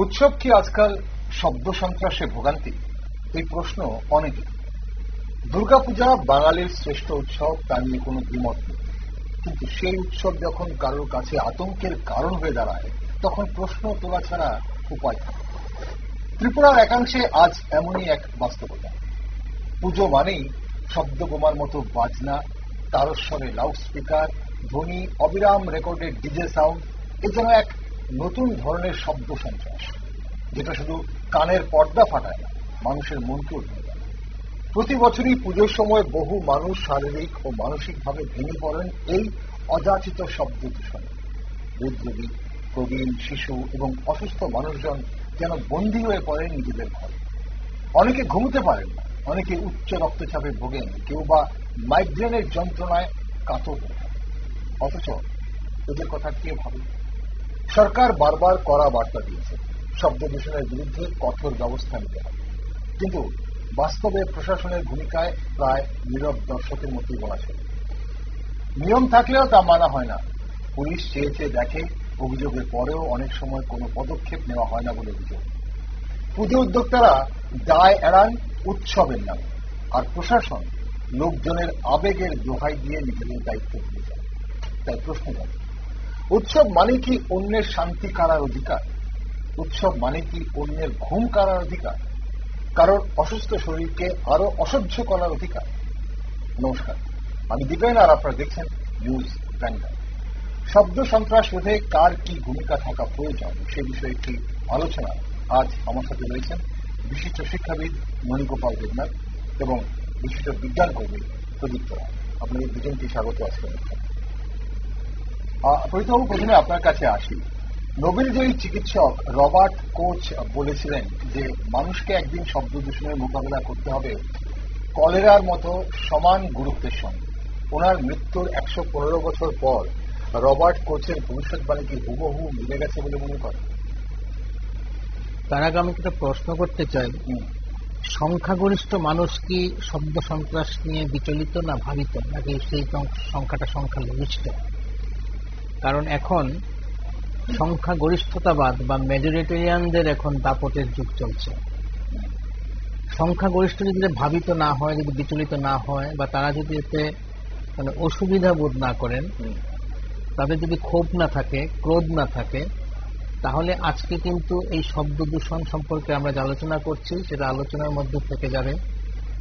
উৎসব কি আজকাল শব্দ সন্ত্রাসে ভোগান্তি? এই প্রশ্ন অনেকে। দুর্গাপূজা বাঙালির শ্রেষ্ঠ উৎসব, তা নিয়ে কোনো দ্বিমত নেই। কিন্তু সেই উৎসব যখন কারোর কাছে আতঙ্কের কারণ হয়ে দাঁড়ায়, তখন প্রশ্ন তোলা ছাড়া উপায় থাকে। ত্রিপুরার একাংশে আজ এমনই এক বাস্তবতা। পুজো মানেই শব্দ বোমার মতো বাজনা, তারস্বরে লাউডস্পিকার, ধ্বনি, অবিরাম রেকর্ডেড ডিজে সাউন্ড। এ যেন এক নতুন ধরনের শব্দ সন্ত্রাস, যেটা শুধু কানের পর্দা ফাটায় না, মানুষের মনকেও ভেঙে দেয়। প্রতি বছরই পুজোর সময় বহু মানুষ শারীরিক ও মানসিকভাবে ভেঙে পড়েন এই অযাচিত শব্দ দূষণে। বৃদ্ধ, প্রবীণ, শিশু এবং অসুস্থ মানুষজন যেন বন্দী হয়ে পড়েন নিজেদের ঘরে। অনেকে ঘুমোতে পারেন না, অনেকে উচ্চ রক্তচাপে ভোগেন, কেউ বা মাইগ্রেনের যন্ত্রণায় কাতর হয়ে থাকে। অথচ এদের কথা কে ভাবে? সরকার বারবার কড়া বার্তা দিয়েছে, শব্দ দূষণের বিরুদ্ধে কঠোর ব্যবস্থা নিতে হবে। কিন্তু বাস্তবে প্রশাসনের ভূমিকায় প্রায় নীরব দর্শকের মতোই বলা ছিল। নিয়ম থাকলেও তা মানা হয় না। পুলিশ চেয়ে চেয়ে দেখে, অভিযোগের পরেও অনেক সময় কোনো পদক্ষেপ নেওয়া হয় না বলে অভিযোগ। পুজো উদ্যোক্তারা দায় এড়ান উৎসবের নামে, আর প্রশাসন লোকজনের আবেগের দোহাই দিয়ে নিজেদের দায়িত্ব ভুলে যায়। তাই প্রশ্ন জাগে, উৎসব মানে কি অন্যের শান্তি কারার অধিকার? উৎসব মানে কি অন্যের ঘুম কারার অধিকার? কারোর অসুস্থ শরীরকে আরো অসহ্য করার অধিকার? নমস্কার, আমি দীপেন, আর আপনারা দেখছেন নিউজ ভ্যানগার্ড। শব্দ সন্ত্রাস রোধে কার কি ভূমিকা থাকা প্রয়োজন, সে বিষয়ে একটি আলোচনা আজ আমার সাথে রয়েছেন বিশিষ্ট শিক্ষাবিদ মণিগোপাল দেবনাথ এবং বিশিষ্ট বিজ্ঞান কর্মী প্রদীপ্ত রায়। আপনাদের দুজনকে স্বাগত আজকে। প্রদীপ্তবাবু, প্রথমে আপনার কাছে আসি। নোবেলজয়ী চিকিৎসক রবার্ট কোচ বলেছিলেন যে মানুষকে একদিন শব্দ দূষণের মোকাবেলা করতে হবে কলেরার মতো সমান গুরুত্বের সঙ্গে। ওনার মৃত্যুর 115 বছর পর রবার্ট কোচের ভবিষ্যৎবাণী কি হুবহু মিলে গেছে বলে মনে করেন? তার আগে আমি একটা প্রশ্ন করতে চাই, সংখ্যাগরিষ্ঠ মানুষ কি শব্দ সন্ত্রাস নিয়ে বিচলিত না ভাবিত, নাকি সেই সংখ্যাটা সংখ্যালঘিষ্ঠ? কারণ এখন সংখ্যাগরিষ্ঠতাবাদ বা মেজরিটেরিয়ানদের এখন দাপটের যুগ চলছে। সংখ্যাগরিষ্ঠ যদি ভাবিত না হয়, যদি বিচলিত না হয়, বা তারা যদি এতে মানে অসুবিধা বোধ না করেন, তাদের যদি ক্ষোভ না থাকে, ক্রোধ না থাকে, তাহলে আজকে কিন্তু এই শব্দ দূষণ সম্পর্কে আমরা যে আলোচনা করছি সেটা আলোচনার মধ্যে থেকে যাবে।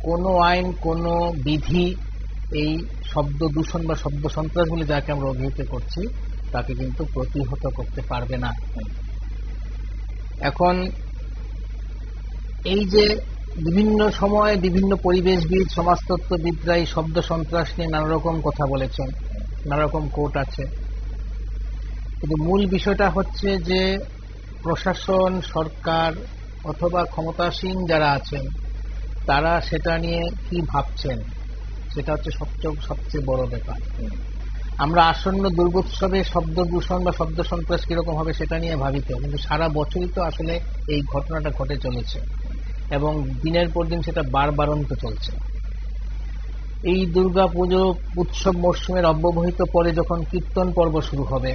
কোনো আইন, কোনো বিধি এই শব্দ দূষণ বা শব্দ সন্ত্রাস বলে যাকে আমরা অভিহিত করছি তাকে কিন্তু প্রতিহত করতে পারবে না। এখন এই যে বিভিন্ন সময়ে বিভিন্ন পরিবেশবিদ, সমাজতত্ত্ববিদরা এই শব্দ সন্ত্রাস নিয়ে নানা রকম কথা বলেছেন, নানা রকম কোট আছে, কিন্তু মূল বিষয়টা হচ্ছে যে প্রশাসন, সরকার অথবা ক্ষমতাসীন যারা আছেন তারা সেটা নিয়ে কি ভাবছেন, সেটা হচ্ছে সবচেয়ে বড় ব্যাপার। আমরা আসন্ন দুর্গোৎসবে শব্দ দূষণ বা শব্দ সন্ত্রাস কিরকম হবে সেটা নিয়ে ভাবিত, কিন্তু সারা বছরই তো আসলে এই ঘটনাটা ঘটে চলেছে এবং দিনের পর দিন সেটা বারবারন্ত চলছে। এই দুর্গা পুজো উৎসব মরশুমের অব্যবহিত পরে যখন কীর্তন পর্ব শুরু হবে,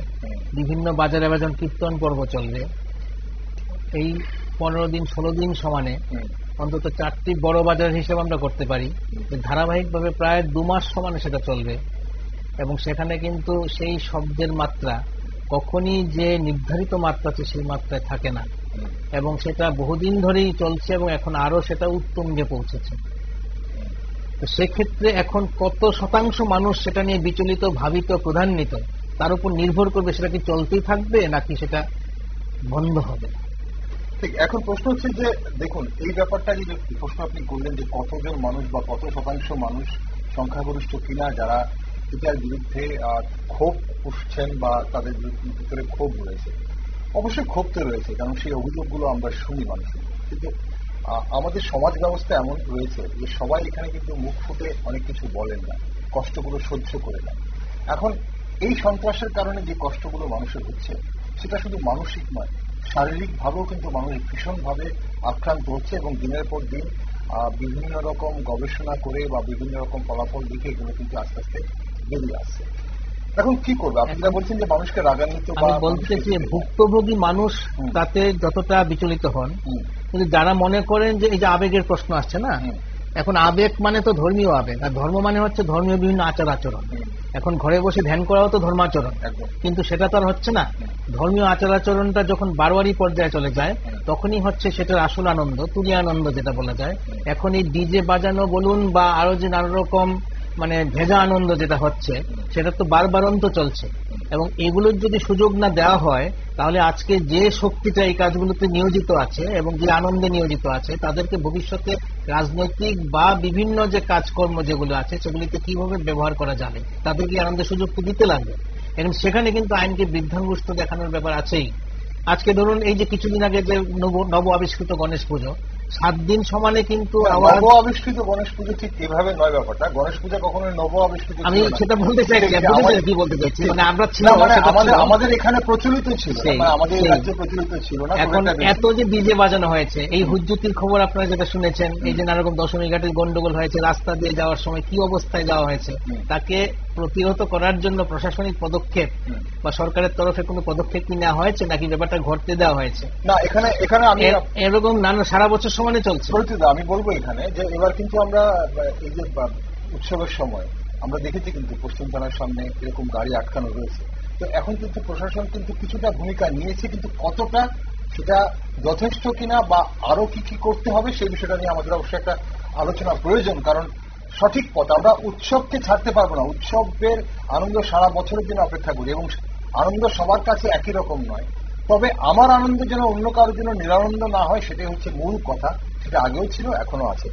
বিভিন্ন বাজারে বাজার কীর্তন পর্ব চলবে, এই 15 দিন 16 দিন সমানে অন্তত 4টি বড় বাজার হিসেবে আমরা করতে পারি, ধারাবাহিকভাবে প্রায় 2 মাস সমানে সেটা চলবে। এবং সেখানে কিন্তু সেই শব্দের মাত্রা কখনই যে নির্ধারিত মাত্রা আছে সেই মাত্রায় থাকে না, এবং সেটা বহুদিন ধরেই চলছে এবং এখন আরো সেটা উত্তুঙ্গে পৌঁছেছে। তো সেক্ষেত্রে এখন কত শতাংশ মানুষ সেটা নিয়ে বিচলিত, ভাবিত, ক্রোধান্বিত, তার উপর নির্ভর করবে সেটা কি চলতেই থাকবে নাকি সেটা বন্ধ হবে। ঠিক, এখন প্রশ্ন হচ্ছে যে দেখুন, এই ব্যাপারটা যে প্রশ্ন আপনি করলেন যে কতজন মানুষ বা কত শতাংশ মানুষ সংখ্যাগরিষ্ঠ কিনা যারা এটার বিরুদ্ধে ক্ষোভ পুষছেন বা তাদের ভিতরে ক্ষোভ রয়েছে। অবশ্যই ক্ষোভ তো রয়েছে, কারণ সেই অভিযোগগুলো আমরা শুনি মানুষের। কিন্তু আমাদের সমাজ ব্যবস্থা এমন রয়েছে যে সবাই এখানে কিন্তু মুখ ফুটে অনেক কিছু বলেন না, কষ্টগুলো সহ্য করে নেন। এখন এই সন্ত্রাসের কারণে যে কষ্টগুলো মানুষের হচ্ছে সেটা শুধু মানসিক নয়, শারীরিক ভাবেও কিন্তু মানুষ ভীষণভাবে আক্রান্ত হচ্ছে, এবং দিনের পর দিন বিভিন্ন রকম গবেষণা করে বা বিভিন্ন রকম ফলাফল দেখে এগুলো কিন্তু আস্তে আস্তে বেরিয়ে আসছে। এখন কি করবে? আপনি যা বলছেন যে মানুষকে রাগান্বিত, আমি বলতে চাইছি ভুক্তভোগী মানুষ তাতে যতটা বিচলিত হন, কিন্তু যারা মনে করেন যে এই যে আবেগের প্রশ্ন আসছে না, এখন আবেগ মানে তো ধর্মীয় আবেগ, আর ধর্ম মানে হচ্ছে ধর্মীয় বিভিন্ন আচার আচরণ। এখন ঘরে বসে ধ্যান করাও তো ধর্মাচরণ, কিন্তু সেটা তো আর হচ্ছে না। ধর্মীয় আচার আচরণটা যখন বারোয়ারি পর্যায়ে চলে যায় তখনই হচ্ছে সেটার আসল আনন্দ, তুলি আনন্দ যেটা বলা যায়। এখন এই ডিজে বাজানো বলুন বা আরো যে নানা রকম মানে ভেজা আনন্দ যেটা হচ্ছে সেটা তো বারবারন্ত চলছে, এবং এগুলোর যদি সুযোগ না দেওয়া হয় তাহলে আজকে যে শক্তিটা এই কাজগুলোতে নিয়োজিত আছে এবং যে আনন্দে নিয়োজিত আছে তাদেরকে ভবিষ্যতে রাজনৈতিক বা বিভিন্ন যে কাজকর্ম যেগুলো আছে সেগুলিতে কিভাবে ব্যবহার করা যাবে, তাদেরকে আনন্দের সুযোগ তো দিতে লাগবে। এবং সেখানে কিন্তু আইনকে বৃদ্ধাঙ্গুষ্ঠ দেখানোর ব্যাপার আছেই। আজকে ধরুন এই যে কিছুদিন আগে যে নব আবিষ্কৃত গণেশ পুজো, 7 দিন সমানে কিন্তু নব আবিষ্কৃত গণেশ পুজো ঠিক এভাবে নয় ব্যাপারটা। গণেশ পূজা কখনো নব আবিষ্কৃত, আমি সেটা বলতে চাইছি, কি বলতে চাইছি মানে আমরা ছিল আমাদের এখানে প্রচলিত ছিল, আমাদের রাজ্যে প্রচলিত ছিল না। এখন এত যে ডিজে বাজানো হয়েছে, এই হুজ্জুতির খবর আপনারা যেটা শুনেছেন, এই যে নানা রকম দশমী ঘাটের গন্ডগোল হয়েছে, রাস্তা দিয়ে যাওয়ার সময় কি অবস্থায় যাওয়া হয়েছে, তাকে প্রতিহত করার জন্য প্রশাসনিক পদক্ষেপ বা সরকারের তরফে কোনো পদক্ষেপ কি নেওয়া হয়েছে নাকি ব্যাপারটা ঘটতে দেওয়া হয়েছে? না, এখানে আমি এরকম নানা সারা বছর সমানে চলছে। আমি বলবো এখানে যে এবার কিন্তু আমরা এই যে উৎসবের সময় আমরা দেখেছি কিন্তু পশ্চিম থানার সামনে এরকম গাড়ি আটকানো রয়েছে। তো এখন কিন্তু প্রশাসন কিন্তু কিছুটা ভূমিকা নিয়েছে, কিন্তু কতটা সেটা যথেষ্ট কিনা বা আরো কি কি করতে হবে সেই বিষয়টা নিয়ে আমাদের অবশ্যই একটা আলোচনা প্রয়োজন। কারণ সঠিক পথ, আমরা উৎসবকে ছাড়তে পারবো না। উৎসবের আনন্দ সারা বছরের জন্য অপেক্ষা করি এবং আনন্দ সবার কাছে একই রকম নয়। তবে আমার আনন্দ যেন অন্য কারোর জন্য নিরানন্দ না হয়, সেটাই হচ্ছে মূল কথা। সেটা আগেও ছিল, এখনো আছে।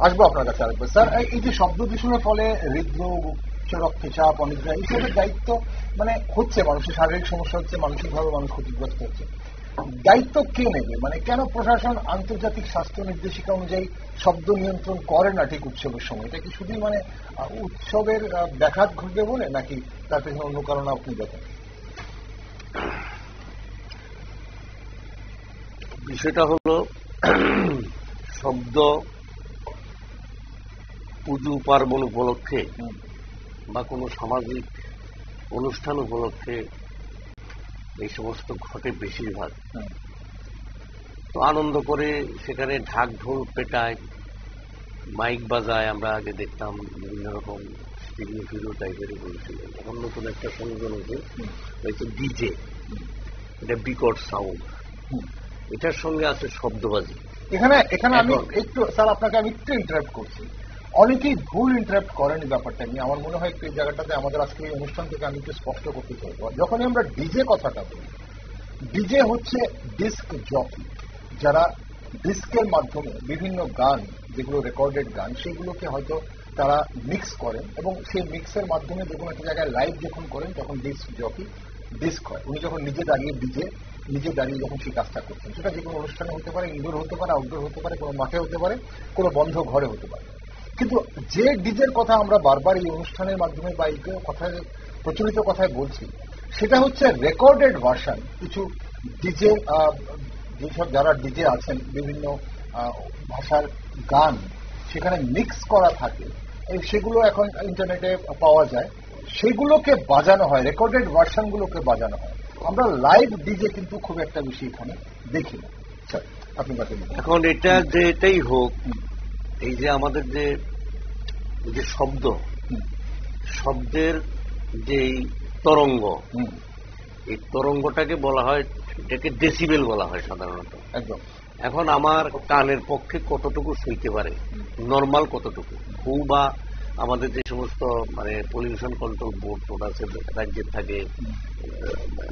আসবো আপনার কাছে আরেকবার। স্যার, এই যে শব্দ দূষণের ফলে হৃদরোগ, উচ্চ রক্তচাপ, অনিদ্রা এইসবের দায়িত্ব মানে হচ্ছে, মানুষের শারীরিক সমস্যা হচ্ছে, মানসিকভাবে মানুষ ক্ষতিগ্রস্ত হচ্ছে, দায়িত্ব কে নেবে? মানে কেন প্রশাসন আন্তর্জাতিক স্বাস্থ্য নির্দেশিকা অনুযায়ী শব্দ নিয়ন্ত্রণ করে না ঠিক উৎসবের সময়? এটা কি শুধুই মানে উৎসবের ব্যাঘাত ঘটবে বলে, নাকি তার পেছনে অন্য কারণে আপনি দেখেন? বিষয়টা হলো শব্দ পুজো পার্বণ উপলক্ষে বা কোনো সামাজিক অনুষ্ঠান উপলক্ষে এই সমস্ত ঘটে বেশিরভাগ। তো আনন্দ করে সেখানে ঢাক ঢোল পেটায়, মাইক বাজায়। আমরা আগে দেখতাম বিভিন্ন রকম ফিরো টাইপের বলছিল, এখন নতুন একটা সংযোজন হয়েছে ডিজে, এটা বিকট সাউন্ড, এটার সঙ্গে আছে শব্দবাজি। এখানে আমি একটু স্যার আপনাকে আমি একটু ইন্টারাপ্ট করছি। অনেকেই ভুল ইন্টারাপ্ট করেন এই ব্যাপারটা নিয়ে। আমার মনে হয় একটু এই জায়গাটাতে আমাদের আজকে এই অনুষ্ঠান থেকে আমি একটু স্পষ্ট করতে চাই। যখনই আমরা ডিজে কথাটা বলি, ডিজে হচ্ছে ডিস্ক জকি, যারা ডিস্কের মাধ্যমে বিভিন্ন গান, যেগুলো রেকর্ডেড গান, সেগুলোকে হয়তো তারা মিক্স করেন এবং সেই মিক্সের মাধ্যমে যে কোনো একটা জায়গায় লাইভ যখন করেন তখন ডিস্ক জকি ডিস্ক হয়। উনি যখন নিজে দাঁড়িয়ে যখন সেই কাজটা করছেন, সেটা যে কোনো অনুষ্ঠানে হতে পারে, ইনডোর হতে পারে, আউটডোর হতে পারে, কোনো মাঠে হতে পারে, কোনো বন্ধ ঘরে হতে পারে। কিন্তু যে ডিজের কথা আমরা বারবার এই অনুষ্ঠানের মাধ্যমে বা এই কথায় প্রচলিত কথায় বলছি, সেটা হচ্ছে রেকর্ডেড ভার্সন। কিছু ডিজে, যেসব যারা ডিজে আছেন, বিভিন্ন ভাষার গান সেখানে মিক্স করা থাকে, সেগুলো এখন ইন্টারনেটে পাওয়া যায়, সেগুলোকে বাজানো হয়, রেকর্ডেড ভার্সন গুলোকে বাজানো হয়। আমরা লাইভ ডিজে কিন্তু খুব একটা বেশি এখানে দেখি না। আপনি এখন এটা যে এটাই হোক, এই যে আমাদের যে শব্দের যে তরঙ্গ, এই তরঙ্গটাকে বলা হয়, এটাকে ডেসিবেল বলা হয় সাধারণত। একদম। এখন আমার কানের পক্ষে কতটুকু সইতে পারে, নর্মাল কতটুকু, বা আমাদের যে সমস্ত মানে পলিউশন কন্ট্রোল বোর্ড আছে, রাজ্যের থাকে,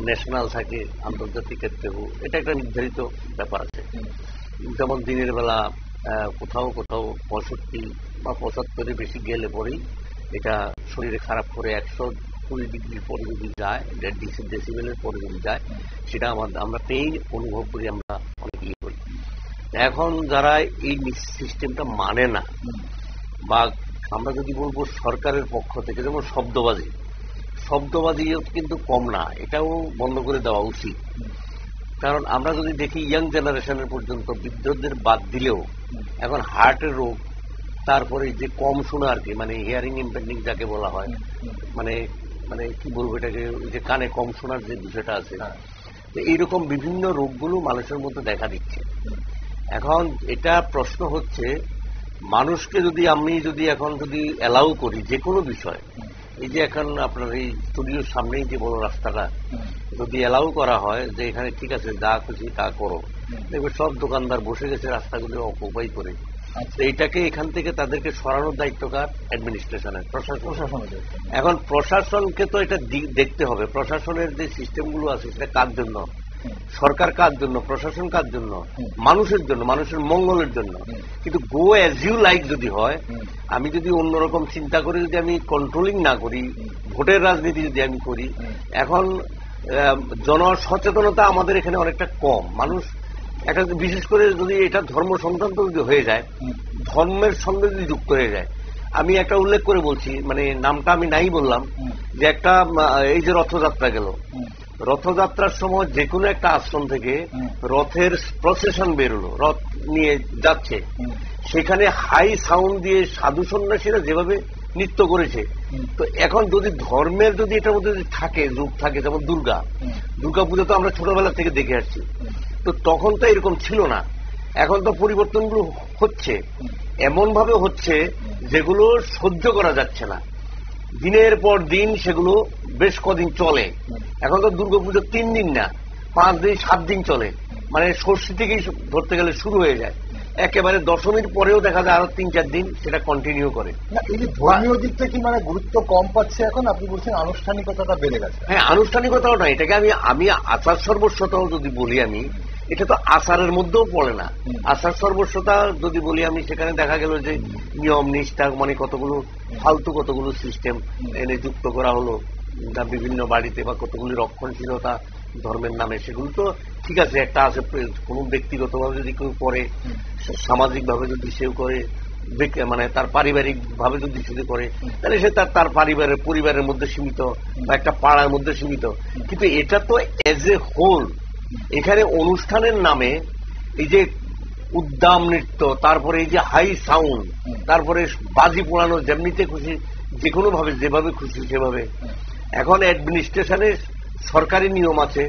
ন্যাশনাল থাকে, আন্তর্জাতিক ক্ষেত্রেও এটা একটা নির্ধারিত ব্যাপার আছে। যেমন দিনের বেলা কোথাও 65 বা 75-এর বেশি গেলে পরেই এটা শরীরে খারাপ করে, 120 ডিগ্রির পরে যদি যায়, 1.5 ডেসিবেলের পরে যদি যায়, সেটা আমরা পেইন অনুভব করি, আমরা অনেক ইয়ে করি। এখন যারা এই সিস্টেমটা মানে না, বা আমরা যদি বলবো সরকারের পক্ষ থেকে, যেমন শব্দবাজি কিন্তু কম না, এটাও বন্ধ করে দেওয়া উচিত। কারণ আমরা যদি দেখি ইয়াং জেনারেশনের পর্যন্ত, বৃদ্ধদের বাদ দিলেও এখন হার্টের রোগ, তারপরে যে কম শোনা আর কি, মানে হিয়ারিং ইম্পেন্ডিং যাকে বলা হয়, মানে মানে কি বলবো এটাকে, যে কানে কম শোনার যে বিষয়টা আছে, এইরকম বিভিন্ন রোগগুলো মানুষের মধ্যে দেখা দিচ্ছে। এখন এটা প্রশ্ন হচ্ছে, মানুষকে যদি আমি এখন অ্যালাউ করি যে কোনো বিষয়, এই যে এখন আপনার এই স্টুডিওর সামনেই যে বড় রাস্তাটা যদি অ্যালাউ করা হয় যে এখানে ঠিক আছে যা খুশি তা করো, দেখবে সব দোকানদার বসে গেছে রাস্তাগুলো অকুপাই করে। এইটাকে এখান থেকে তাদেরকে সরানোর দায়িত্ব কার? অ্যাডমিনিস্ট্রেশনের, প্রশাসনের। এখন প্রশাসনকে তো এটা দেখতে হবে, প্রশাসনের যে সিস্টেমগুলো আছে সেটা কার জন্য? সরকার কার জন্য? প্রশাসন কার জন্য? মানুষের জন্য, মানুষের মঙ্গলের জন্য। কিন্তু গো অ্যাজ ইউ লাইক যদি হয়, আমি যদি অন্যরকম চিন্তা করে যদি আমি কন্ট্রোলিং না করি, ভোটের রাজনীতি যদি আমি করি, এখন জনসচেতনতা আমাদের এখানে অনেকটা কম। মানুষ একটা বিশেষ করে যদি এটা ধর্ম সংক্রান্ত যদি হয়ে যায়, ধর্মের সঙ্গে যদি যুক্ত হয়ে যায়, আমি একটা উল্লেখ করে বলছি, মানে নামটা আমি নাই বললাম, যে একটা এই যে রথযাত্রা গেল, রথযাত্রার সময় যে কোনো একটা আশ্রম থেকে রথের প্রসেশন বেরোলো, রথ নিয়ে যাচ্ছে, সেখানে হাই সাউন্ড দিয়ে সাধু সন্ন্যাসীরা যেভাবে নৃত্য করেছে, তো এখন যদি ধর্মের যদি এটার মধ্যে থাকে, যুগ থাকে, যেমন দুর্গা পুজো তো আমরা ছোটবেলা থেকে দেখে আসছি, তো তখন তো এরকম ছিল না। এখন তো পরিবর্তনগুলো হচ্ছে, এমন ভাবে হচ্ছে যেগুলো সহ্য করা যাচ্ছে না, দিনের পর দিন সেগুলো বেশ কদিন চলে। এখন তো দুর্গাপুজো 3 দিন না, 5 দিন 7 দিন চলে, মানে ষষ্ঠী থেকেই ধরতে গেলে শুরু হয়ে যায়, একেবারে দশমীর পরেও দেখা যায় আরো 3-4 দিন সেটা কন্টিনিউ করে। এই যে ধর্মীয় দিকটা কি মানে গুরুত্ব কম পাচ্ছে এখন? আপনি বলছেন আনুষ্ঠানিকতাটা বেড়ে গেছে। হ্যাঁ, আনুষ্ঠানিকতাও না, এটাকে আমি আচার সর্বস্বতাও যদি বলি, আমি এটা তো আচারের মধ্যেও পড়ে না। আচার সর্বস্বতা যদি বলি আমি, সেখানে দেখা গেল যে নিয়ম নিষ্ঠা, মানে কতগুলো ফালতু কতগুলো সিস্টেম এনে যুক্ত করা হলো বিভিন্ন বাড়িতে, বা কতগুলি রক্ষণশীলতা ধর্মের নামে, সেগুলো তো ঠিক আছে, একটা আছে। কোন ব্যক্তিগতভাবে যদি কেউ করে, সামাজিক ভাবে যদি সেও করে, মানে তার পারিবারিক ভাবে যদি শুধু করে, তাহলে সে তার পরিবারের মধ্যে সীমিত, বা একটা পাড়ার মধ্যে সীমিত। কিন্তু এটা তো এজ এ হোল, এখানে অনুষ্ঠানের নামে এই যে উদ্দাম নৃত্য, তারপরে এই যে হাই সাউন্ড, তারপরে বাজি পোড়ানো, যেমনিতে খুশি যে কোনো ভাবে যেভাবে খুশি সেভাবে। এখন অ্যাডমিনিস্ট্রেশনের সরকারি নিয়ম আছে,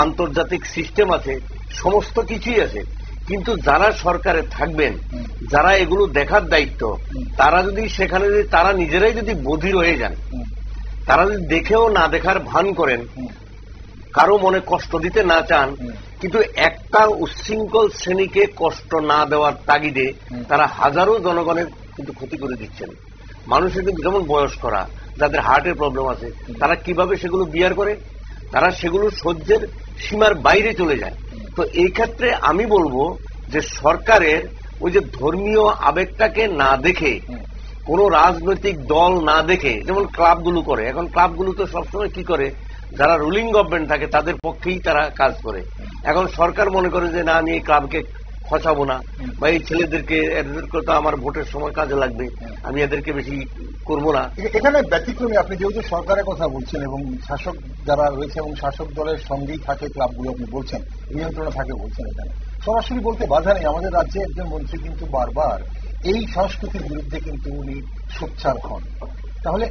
আন্তর্জাতিক সিস্টেম আছে, সমস্ত কিছুই আছে, কিন্তু যারা সরকারে থাকবেন, যারা এগুলো দেখার দায়িত্ব, তারা যদি সেখানে তারা নিজেরাই যদি বধির হয়ে যান, তারা যদি দেখেও না দেখার ভান করেন, কারো মনে কষ্ট দিতে না চান, কিন্তু একটা উচ্ছৃঙ্খল শ্রেণীকে কষ্ট না দেওয়ার তাগিদে তারা হাজারো জনগণের কিন্তু ক্ষতি করে দিচ্ছেন। মানুষের কিন্তু যেমন বয়স্করা, যাদের হার্টের প্রবলেম আছে, তারা কিভাবে সেগুলো বিয়ার করে, তারা সেগুলো সহ্যের সীমার বাইরে চলে যায়। তো এই ক্ষেত্রে আমি বলবো যে সরকারের ওই যে ধর্মীয় আবেগটাকে না দেখে, কোন রাজনৈতিক দল না দেখে, যেমন ক্লাবগুলো করে, এখন ক্লাবগুলো তো সবসময় কি করে, যারা রুলিং গভর্নমেন্ট থাকে তাদের পক্ষেই তারা কাজ করে। এখন সরকার মনে করে যে না, আমি এই ক্লাবকে খসাবো না, বা এই ছেলেদেরকে এদেরকে তো আমার ভোটের সময় কাজে লাগবে, আমি এদেরকে বেশি করবো না। এখানে ব্যতিক্রমী, আপনি যেহেতু সরকারের কথা বলছেন এবং শাসক যারা রয়েছে এবং শাসক দলের সঙ্গেই থাকে ক্লাবগুলো, আপনি বলছেন নিয়ন্ত্রণে থাকে বলছেন, এখানে সরাসরি বলতে বাধা নেই। আমাদের রাজ্যে একজন মন্ত্রী কিন্তু বারবার এই সংস্কৃতির বিরুদ্ধে কিন্তু উনি সোচ্চার হন, তাহলে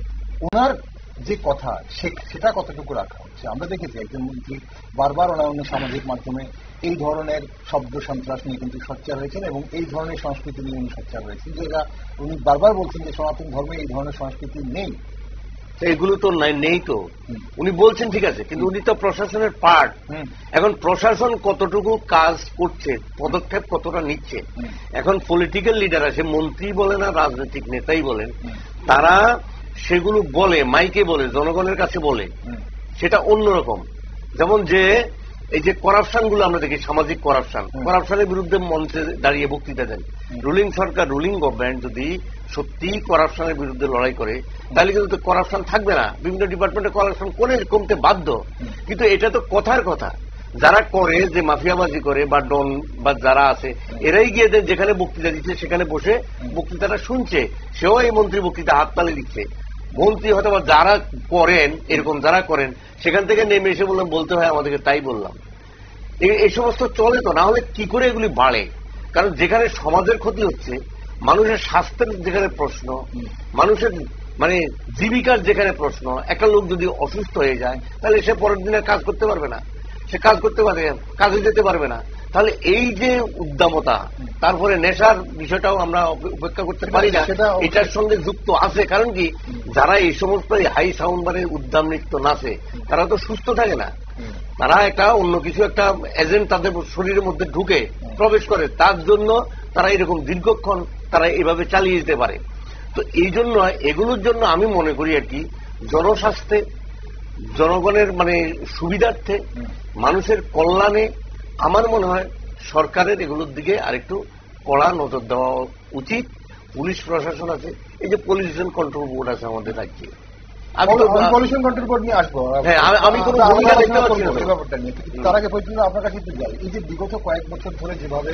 ওনার যে কথা সেটা কতটুকু রাখা হচ্ছে? আমরা দেখেছি একজন মন্ত্রী বারবার অন্যান্য সামাজিক মাধ্যমে এই ধরনের শব্দ সন্ত্রাস নিয়ে কিন্তু সোচ্চার হয়েছেন এবং এই ধরনের সংস্কৃতি নিয়ে উনি সোচ্চার হয়েছেন, যেটা উনি বারবার বলছেন যে সনাতন ধর্মে এই ধরনের সংস্কৃতি নেই। এগুলো তো নেই, তো উনি বলছেন ঠিক আছে, কিন্তু উনি তো প্রশাসনের পার্ট। এখন প্রশাসন কতটুকু কাজ করছে, পদক্ষেপ কতটা নিচ্ছে, এখন পলিটিক্যাল লিডার আছে, মন্ত্রী বলেন আর রাজনৈতিক নেতাই বলেন, তারা সেগুলো বলে, মাইকে বলে, জনগণের কাছে বলে, সেটা অন্যরকম। যেমন যে এই যে করাপশন গুলো আমরা দেখি, সামাজিক করাপশনের বিরুদ্ধে মঞ্চে দাঁড়িয়ে বক্তৃতা দেন। রুলিং সরকার, রুলিং গভর্নমেন্ট যদি সত্যি করাপশনের বিরুদ্ধে লড়াই করে, তাহলে কিন্তু করাপশন থাকবে না, বিভিন্ন ডিপার্টমেন্টে করাপশন কমতে বাধ্য। কিন্তু এটা তো কথার কথা, যারা করে, যে মাফিয়াবাজি করে বা ডন বা যারা আছে, এরাই গিয়ে যেখানে বক্তৃতা দিচ্ছে সেখানে বসে বক্তৃতাটা শুনছে, সেও এই মন্ত্রী বক্তৃতা হাততালি দিচ্ছে। মন্ত্রী হয়তো যারা করেন, এরকম যারা করেন, সেখান থেকে নেমে এসে বলতে হয় আমাদেরকে তাই বললাম। এই সমস্ত চলে তো, না হলে কি করে এগুলি বাড়ে? কারণ যেখানে সমাজের ক্ষতি হচ্ছে, মানুষের স্বাস্থ্যের যেখানে প্রশ্ন, মানুষের মানে জীবিকার যেখানে প্রশ্ন, একটা লোক যদি অসুস্থ হয়ে যায় তাহলে সে পরের দিনের কাজ করতে পারবে না, সে কাজ করতে পারবে, কাজে যেতে পারবে না। তাহলে এই যে উদ্দামতা, তারপরে নেশার বিষয়টাও আমরা উপেক্ষা করতে পারি না, এটার সঙ্গে যুক্ত আছে। কারণ কি, যারা এই সমস্ত হাই সাউন্ড মানে উদ্দাম নৃত্য নাচে, তারা তো সুস্থ থাকে না, তারা একটা অন্য কিছু একটা এজেন্ট তাদের শরীরের মধ্যে ঢুকে প্রবেশ করে, তার জন্য তারা এরকম দীর্ঘক্ষণ তারা এভাবে চালিয়ে যেতে পারে। তো এই জন্য এগুলোর জন্য আমি মনে করি আর কি, জনস্বাস্থ্যে, জনগণের মানে সুবিধার্থে, মানুষের কল্যাণে আমার মনে হয় সরকারের এগুলোর দিকে আরেকটু কড়া নজর দেওয়া উচিত। পুলিশ প্রশাসন আছে, এই যে পলিউশন কন্ট্রোল বোর্ড আছে আমাদের রাজ্যে, পলিউশন কন্ট্রোল বোর্ড নিয়ে আসবো, আমি কোনো ভূমিকা দেখতে পাচ্ছি না ব্যাপারটা নিয়ে। তার আগে পর্যন্ত আপনার কাছে একটু যাই, এই যে বিগত কয়েক বছর ধরে যেভাবে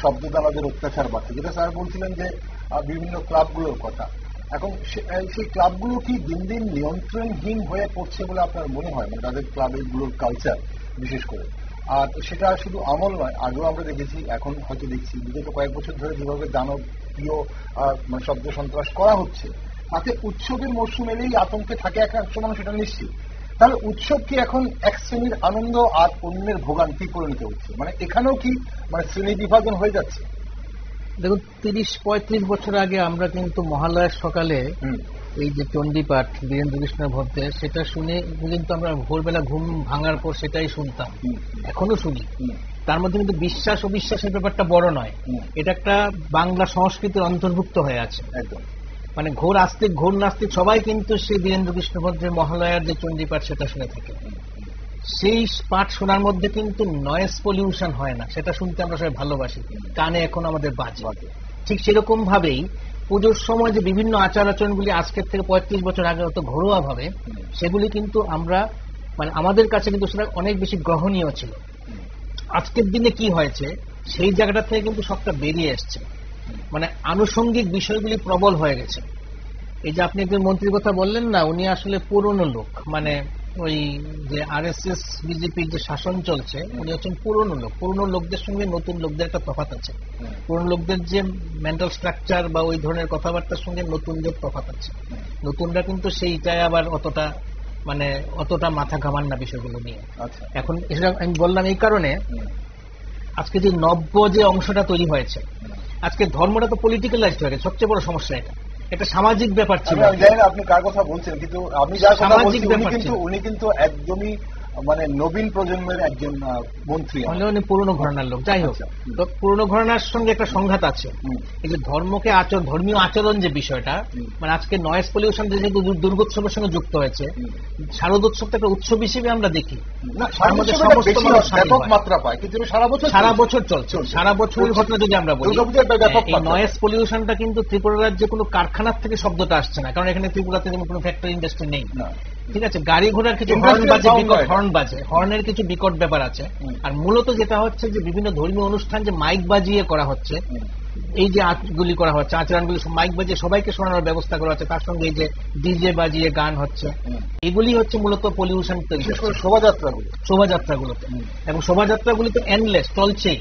শব্দদালাদের অত্যাচার বাড়ছে, যেটা স্যার বলছিলেন যে বিভিন্ন ক্লাবগুলোর কথা, এখন সেই ক্লাবগুলো কি দিন দিন নিয়ন্ত্রণহীন হয়ে পড়ছে বলে আপনার মনে হয়? মানে তাদের ক্লাবগুলোর কালচার বিশেষ করে, আর সেটা শুধু আমল নয়, আগেও আমরা দেখেছি, এখন হয়তো দেখছি, বিগত কয়েক বছর ধরে যেভাবে দানবীয় মানে শব্দ সন্ত্রাস করা হচ্ছে, তাতে উৎসবের মরশুম এলেই আতঙ্কে থাকে এক মানুষ, সেটা নিশ্চিত। তাহলে উৎসব কি এখন এক শ্রেণীর আনন্দ আর অন্যের ভোগান্তি পরিণত হচ্ছে? মানে এখানেও কি মানে শ্রেণী বিভাজন হয়ে যাচ্ছে? দেখুন, 30-35 বছর আগে আমরা কিন্তু মহালয়ার সকালে এই যে চণ্ডীপাঠ বীরেন্দ্র কৃষ্ণ ভদ্রের, সেটা শুনে কিন্তু আমরা ভোরবেলা ঘুম ভাঙার পর সেটাই শুনতাম, এখনো শুনি। তার মধ্যে কিন্তু বিশ্বাস অবিশ্বাসের ব্যাপারটা বড় নয়, এটা একটা বাংলা সংস্কৃতির অন্তর্ভুক্ত হয়ে আছে একদম। মানে ঘোর আস্তিক ঘোর নাস্তিক সবাই কিন্তু সেই বীরেন্দ্র কৃষ্ণ ভদ্রের মহালয়ার যে চণ্ডীপাঠ সেটা শুনে থাকে। সেই পাঠ শোনার মধ্যে কিন্তু নয়েজ পলিউশন হয় না, সেটা শুনতে আমরা সবাই ভালোবাসি, কানে এখন আমাদের বাজে। ঠিক সেরকম ভাবেই পুজোর সময় যে বিভিন্ন আচার আচরণগুলি আজকের থেকে 35 বছর আগে হতো ঘরোয়া ভাবে, সেগুলি কিন্তু আমরা মানে আমাদের কাছে কিন্তু সেটা অনেক বেশি গ্রহণীয় ছিল। আজকের দিনে কি হয়েছে, সেই জায়গাটা থেকে কিন্তু সবটা বেরিয়ে এসছে, মানে আনুষঙ্গিক বিষয়গুলি প্রবল হয়ে গেছে। এই যে আপনি একজন মন্ত্রীর কথা বললেন না, উনি আসলে পুরনো লোক, মানে ওই যে আরএসএস বিজেপির যে শাসন চলছে, উনি হচ্ছেন পুরনো লোক। পুরনো লোকদের সঙ্গে নতুন লোকদের একটা তফাৎ আছে, পুরনো লোকদের যে মেন্টাল স্ট্রাকচার বা ওই ধরনের কথাবার্তার সঙ্গে নতুনদের তফাৎ আছে। নতুনরা কিন্তু সেইটাই আবার অতটা মাথা ঘামান না বিষয়গুলো নিয়ে। এখন এটা আমি বললাম এই কারণে, আজকে যে নব্য যে অংশটা তৈরি হয়েছে, আজকে ধর্মটা তো পলিটিক্যালাইজড হয়ে গেছে, সবচেয়ে বড় সমস্যা এটা। এটা সামাজিক ব্যাপার ছিল। আমি জানি না আপনি কার কথা বলছেন, কিন্তু আমি যার কথা বলছি উনি কিন্তু একদমই মানে নবীন প্রজন্মের একজন মন্ত্রী, উনি পুরনো ঘরানার লোক। যাই হোক, তো পুরনো ঘরানার সঙ্গে একটা সংঘাত আছে। এই যে ধর্মকে ধর্মীয় আচরণ যে বিষয়টা, মানে আজকে নয়েজ পলিউশন যেহেতু দুর্গোৎসবের সঙ্গে যুক্ত হয়েছে, শারদোৎসবটা একটা উৎসব হিসেবে আমরা দেখি, ব্যাপক মাত্রা পায়, কিন্তু সারা বছর চলছে। সারা বছরের ঘটনা যদি আমরা বলি, এই নয়েজ পলিউশনটা কিন্তু ত্রিপুরা রাজ্যে কোনো কারখানার থেকে শব্দটা আসছে না, কারণ এখানে ত্রিপুরাতে যেমন কোনো ফ্যাক্টরি ইন্ডাস্ট্রি নেই। ঠিক আছে, গাড়ি ঘোড়ার কিছু হর্ন বাজে, হর্নের কিছু বিকট ব্যাপার আছে। আর মূলত যেটা হচ্ছে যে বিভিন্ন ধর্মীয় অনুষ্ঠান যে মাইক বাজিয়ে করা হচ্ছে, এই যে আচরণগুলি করা হচ্ছে, আচরণগুলি মাইক বাজিয়ে সবাইকে শোনানোর ব্যবস্থা করা হচ্ছে, তার সঙ্গে এই যে ডিজে বাজিয়ে গান হচ্ছে, এগুলি হচ্ছে মূলত পলিউশন তৈরি করছে শোভাযাত্রাগুলোতে। এবং শোভাযাত্রাগুলি তো এন্ডলেস, চলছেই,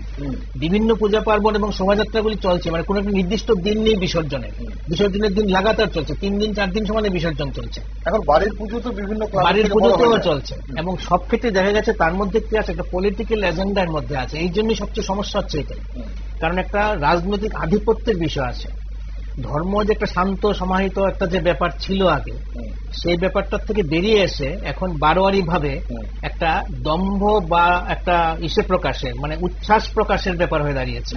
বিভিন্ন পূজা পার্বণ এবং শোভাযাত্রাগুলি চলছে, মানে কোনো একটা নির্দিষ্ট দিন নেই বিসর্জনের দিন লাগাতার চলছে, 3 দিন 4 দিন সমানে বিসর্জন চলছে। এখন বাড়ির পুজো তো বিভিন্ন বাড়ির পুজোতেও চলছে, এবং সব ক্ষেত্রে দেখা গেছে তার মধ্যে কি আছে, একটা পলিটিক্যাল এজেন্ডার মধ্যে আছে। এই জন্যই সবচেয়ে সমস্যা হচ্ছে এটাই, কারণ একটা রাজনৈতিক আধিপত্যের বিষয় আছে। ধর্ম যে একটা শান্ত সমাহিত একটা যে ব্যাপার ছিল আগে, সেই ব্যাপারটার থেকে বেরিয়ে এসে এখন বারোয়ারি ভাবে একটা দম্ভ বা একটা প্রকাশের মানে উচ্ছ্বাস প্রকাশের ব্যাপার হয়ে দাঁড়িয়েছে।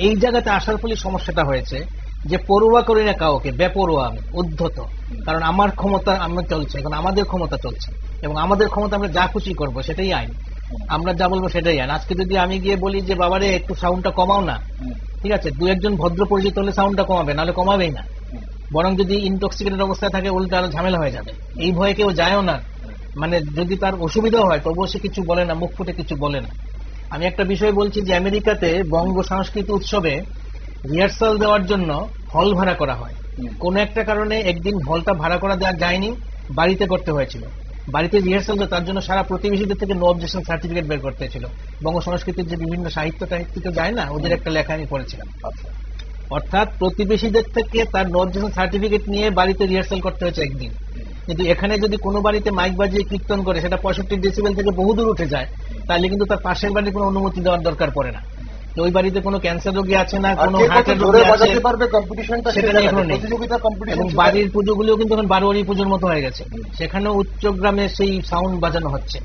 এই জায়গাতে আসার ফলে সমস্যাটা হয়েছে যে পড়ুয়া করি না কাউকে, বেপরোয়া আমি, উদ্ধত, কারণ আমার ক্ষমতা আমরা চলছে, এখন আমাদের ক্ষমতা চলছে, এবং আমাদের ক্ষমতা আমরা যা খুশি করবো সেটাই আইন, আমরা যা বলবো সেটাই আইন। আজকে যদি আমি গিয়ে বলি যে বাবারে একটু সাউন্ডটা কমাও না, ঠিক আছে, 2-1 ভদ্র পরিচিত হলে সাউন্ডটা কমাবে, নাহলে কমাবেই না, বরং যদি ইনটক্সিকেটেড অবস্থায় থাকে উল্টা আরো ঝামেলা হয়ে যাবে। এই ভয়ে কেউ যায়ও না, মানে যদি তার অসুবিধা হয় তবুও সে কিছু বলে না, মুখ ফুটে কিছু বলে না। আমি একটা বিষয় বলছি যে আমেরিকাতে বঙ্গ সংস্কৃতি উৎসবে রিহার্সাল দেওয়ার জন্য হল ভাড়া করা হয়। কোন একটা কারণে একদিন হলটা ভাড়া করা দেওয়া যায়নি, বাড়িতে করতে হয়েছিল। বাড়িতে রিহার্সাল, তার জন্য সারা প্রতিবেশীদের থেকে নো অবজেকশন সার্টিফিকেট বের করতে ছিল। বঙ্গ সংস্কৃতির যে বিভিন্ন সাহিত্যকে যায় না, ওদের একটা লেখা আমি পড়েছিলাম। অর্থাৎ প্রতিবেশীদের থেকে তার নো অবজেকশন সার্টিফিকেট নিয়ে বাড়িতে রিহার্সাল করতে হয়েছে একদিন। কিন্তু এখানে যদি কোনো বাড়িতে মাইক বাজিয়ে কীর্তন করে সেটা 65 ডেসিবেল থেকে বহুদূর উঠে যায়, তাহলে কিন্তু তার পাশের বাড়ির কোনো অনুমতি দেওয়ার দরকার পড়ে না। ওই বাড়িতে কোনো ক্যান্সার রোগী আছে না, কোনো হার্টের রোগী আছে, এবং বাড়ির পুজোগুলিও কিন্তু এখন বারোয়ারি পুজোর মতো হয়ে গেছে। সেখানেও উচ্চগ্রামে সেই সাউন্ড বাজানো হচ্ছে,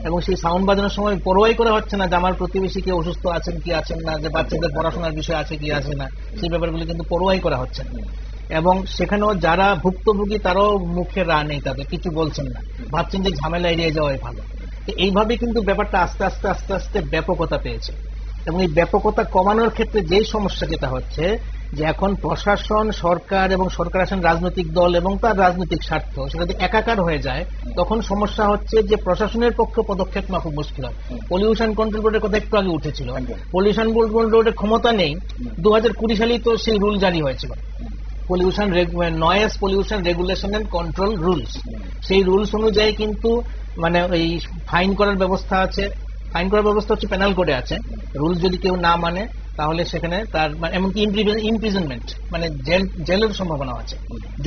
এবং সেই সাউন্ড বাজানোর সময় পরোয়াই করা হচ্ছে না যে আমার প্রতিবেশী কে অসুস্থ আছেন কি আছেন না, যে বাচ্চাদের পড়াশোনার বিষয় আছে কি আছে না, সেই ব্যাপারগুলি কিন্তু পরোয়াই করা হচ্ছে না। এবং সেখানেও যারা ভুক্তভোগী তারাও মুখে রা নেই, তাদের কিছু বলছেন না, ভাবছেন যে ঝামেলা এড়িয়ে যাওয়াই ভালো। এইভাবে কিন্তু ব্যাপারটা আস্তে আস্তে আস্তে আস্তে ব্যাপকতা পেয়েছে। এবং এই ব্যাপকতা কমানোর ক্ষেত্রে যেই সমস্যা যেটা হচ্ছে যে এখন প্রশাসন, সরকার এবং সরকার আসেন রাজনৈতিক দল এবং তার রাজনৈতিক স্বার্থ, সেটা যদি একাকার হয়ে যায় তখন সমস্যা হচ্ছে যে প্রশাসনের পক্ষে পদক্ষেপ নেওয়া খুব মুশকিল হয়। পলিউশন কন্ট্রোল বোর্ডের কথা একটু আগে উঠেছিল, পলিউশন বোর্ডের ক্ষমতা নেই। 2020 সালেই তো সেই রুল জারি হয়েছিল, pollution noise pollution regulation and control rules. সেই রুলস অনুযায়ী কিন্তু মানে ওই ফাইন করার ব্যবস্থা আছে, ফাইন করার ব্যবস্থা হচ্ছে পেনাল কোডে আছে। রুলস যদি কেউ না মানে তাহলে সেখানে তার এমনকি ইমপ্রিজনমেন্ট মানে জেলের সম্ভাবনা আছে।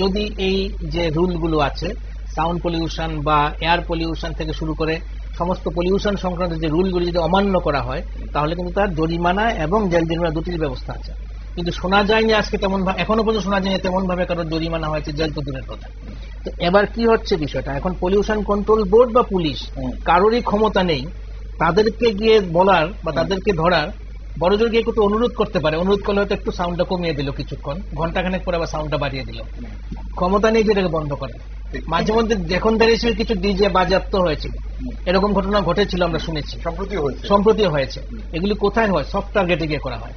যদি এই যে রুলগুলো আছে সাউন্ড পলিউশন বা এয়ার পলিউশন থেকে শুরু করে সমস্ত পলিউশন সংক্রান্ত যে রুলগুলি যদি অমান্য করা হয় তাহলে কিন্তু তার জরিমানা এবং জেল জরিমানা দুটির ব্যবস্থা আছে। কিন্তু শোনা যায়নি আজকে তেমন, এখনো পর্যন্ত শোনা যায়নি তেমন ভাবে কারোর জরিমানা হয়েছে, জেল তো দূরের কথা। তো এবার কি হচ্ছে বিষয়টা, এখন পলিউশন কন্ট্রোল বোর্ড বা পুলিশ কারোরই ক্ষমতা নেই তাদেরকে গিয়ে বলার বা তাদেরকে ধরার। বড় জোর গিয়ে একটু অনুরোধ করতে পারে, অনুরোধ করলে হয়তো একটু সাউন্ডটা কমিয়ে দিল কিছুক্ষণ, ঘন্টাখানেক পরে আবার সাউন্ডটা বাড়িয়ে দিল, ক্ষমতা নেই যেটাকে বন্ধ করে। মাঝে মধ্যে এখন দাঁড়িয়েছিল কিছু ডিজে বাজেয়াপ্ত হয়েছিল, এরকম ঘটনা ঘটেছিল, আমরা শুনেছি, সম্প্রতি হয়েছে। এগুলি কোথায় হয়? সফট টার্গেটে গিয়ে করা হয়,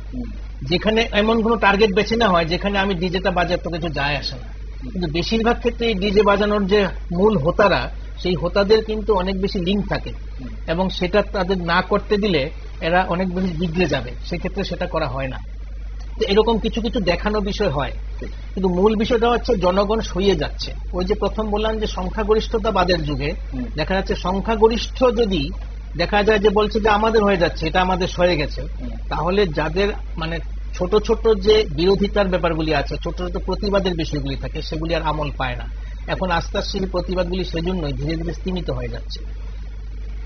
যেখানে এমন কোন টার্গেট বেছে না হয় যেখানে আমি ডিজেটা বাজাতে কিছু যায় আসে না। কিন্তু বেশিরভাগ ক্ষেত্রে এই ডিজে বাজানোর যে মূল হোতারা, সেই হোতাদের কিন্তু অনেক বেশি লিঙ্ক থাকে, এবং সেটা তাদের না করতে দিলে এরা অনেক বেশি বিগড়ে যাবে, সেক্ষেত্রে সেটা করা হয় না। তো এরকম কিছু কিছু দেখানো বিষয় হয়, কিন্তু মূল বিষয়টা হচ্ছে জনগণ সইয়ে যাচ্ছে। ওই যে প্রথম বললাম যে সংখ্যাগরিষ্ঠতাবাদের যুগে দেখা যাচ্ছে সংখ্যাগরিষ্ঠ যদি দেখা যায় যে বলছে যে আমাদের হয়ে যাচ্ছে, এটা আমাদের সয়ে গেছে, তাহলে যাদের মানে ছোট ছোট যে বিরোধিতার ব্যাপারগুলি আছে, ছোট ছোট প্রতিবাদের বিষয়গুলি থাকে, সেগুলি আর আমল পায় না। এখন আস্তে আস্তে সেই প্রতিবাদগুলি সেজন্যই ধীরে ধীরে স্তীমিত হয়ে যাচ্ছে।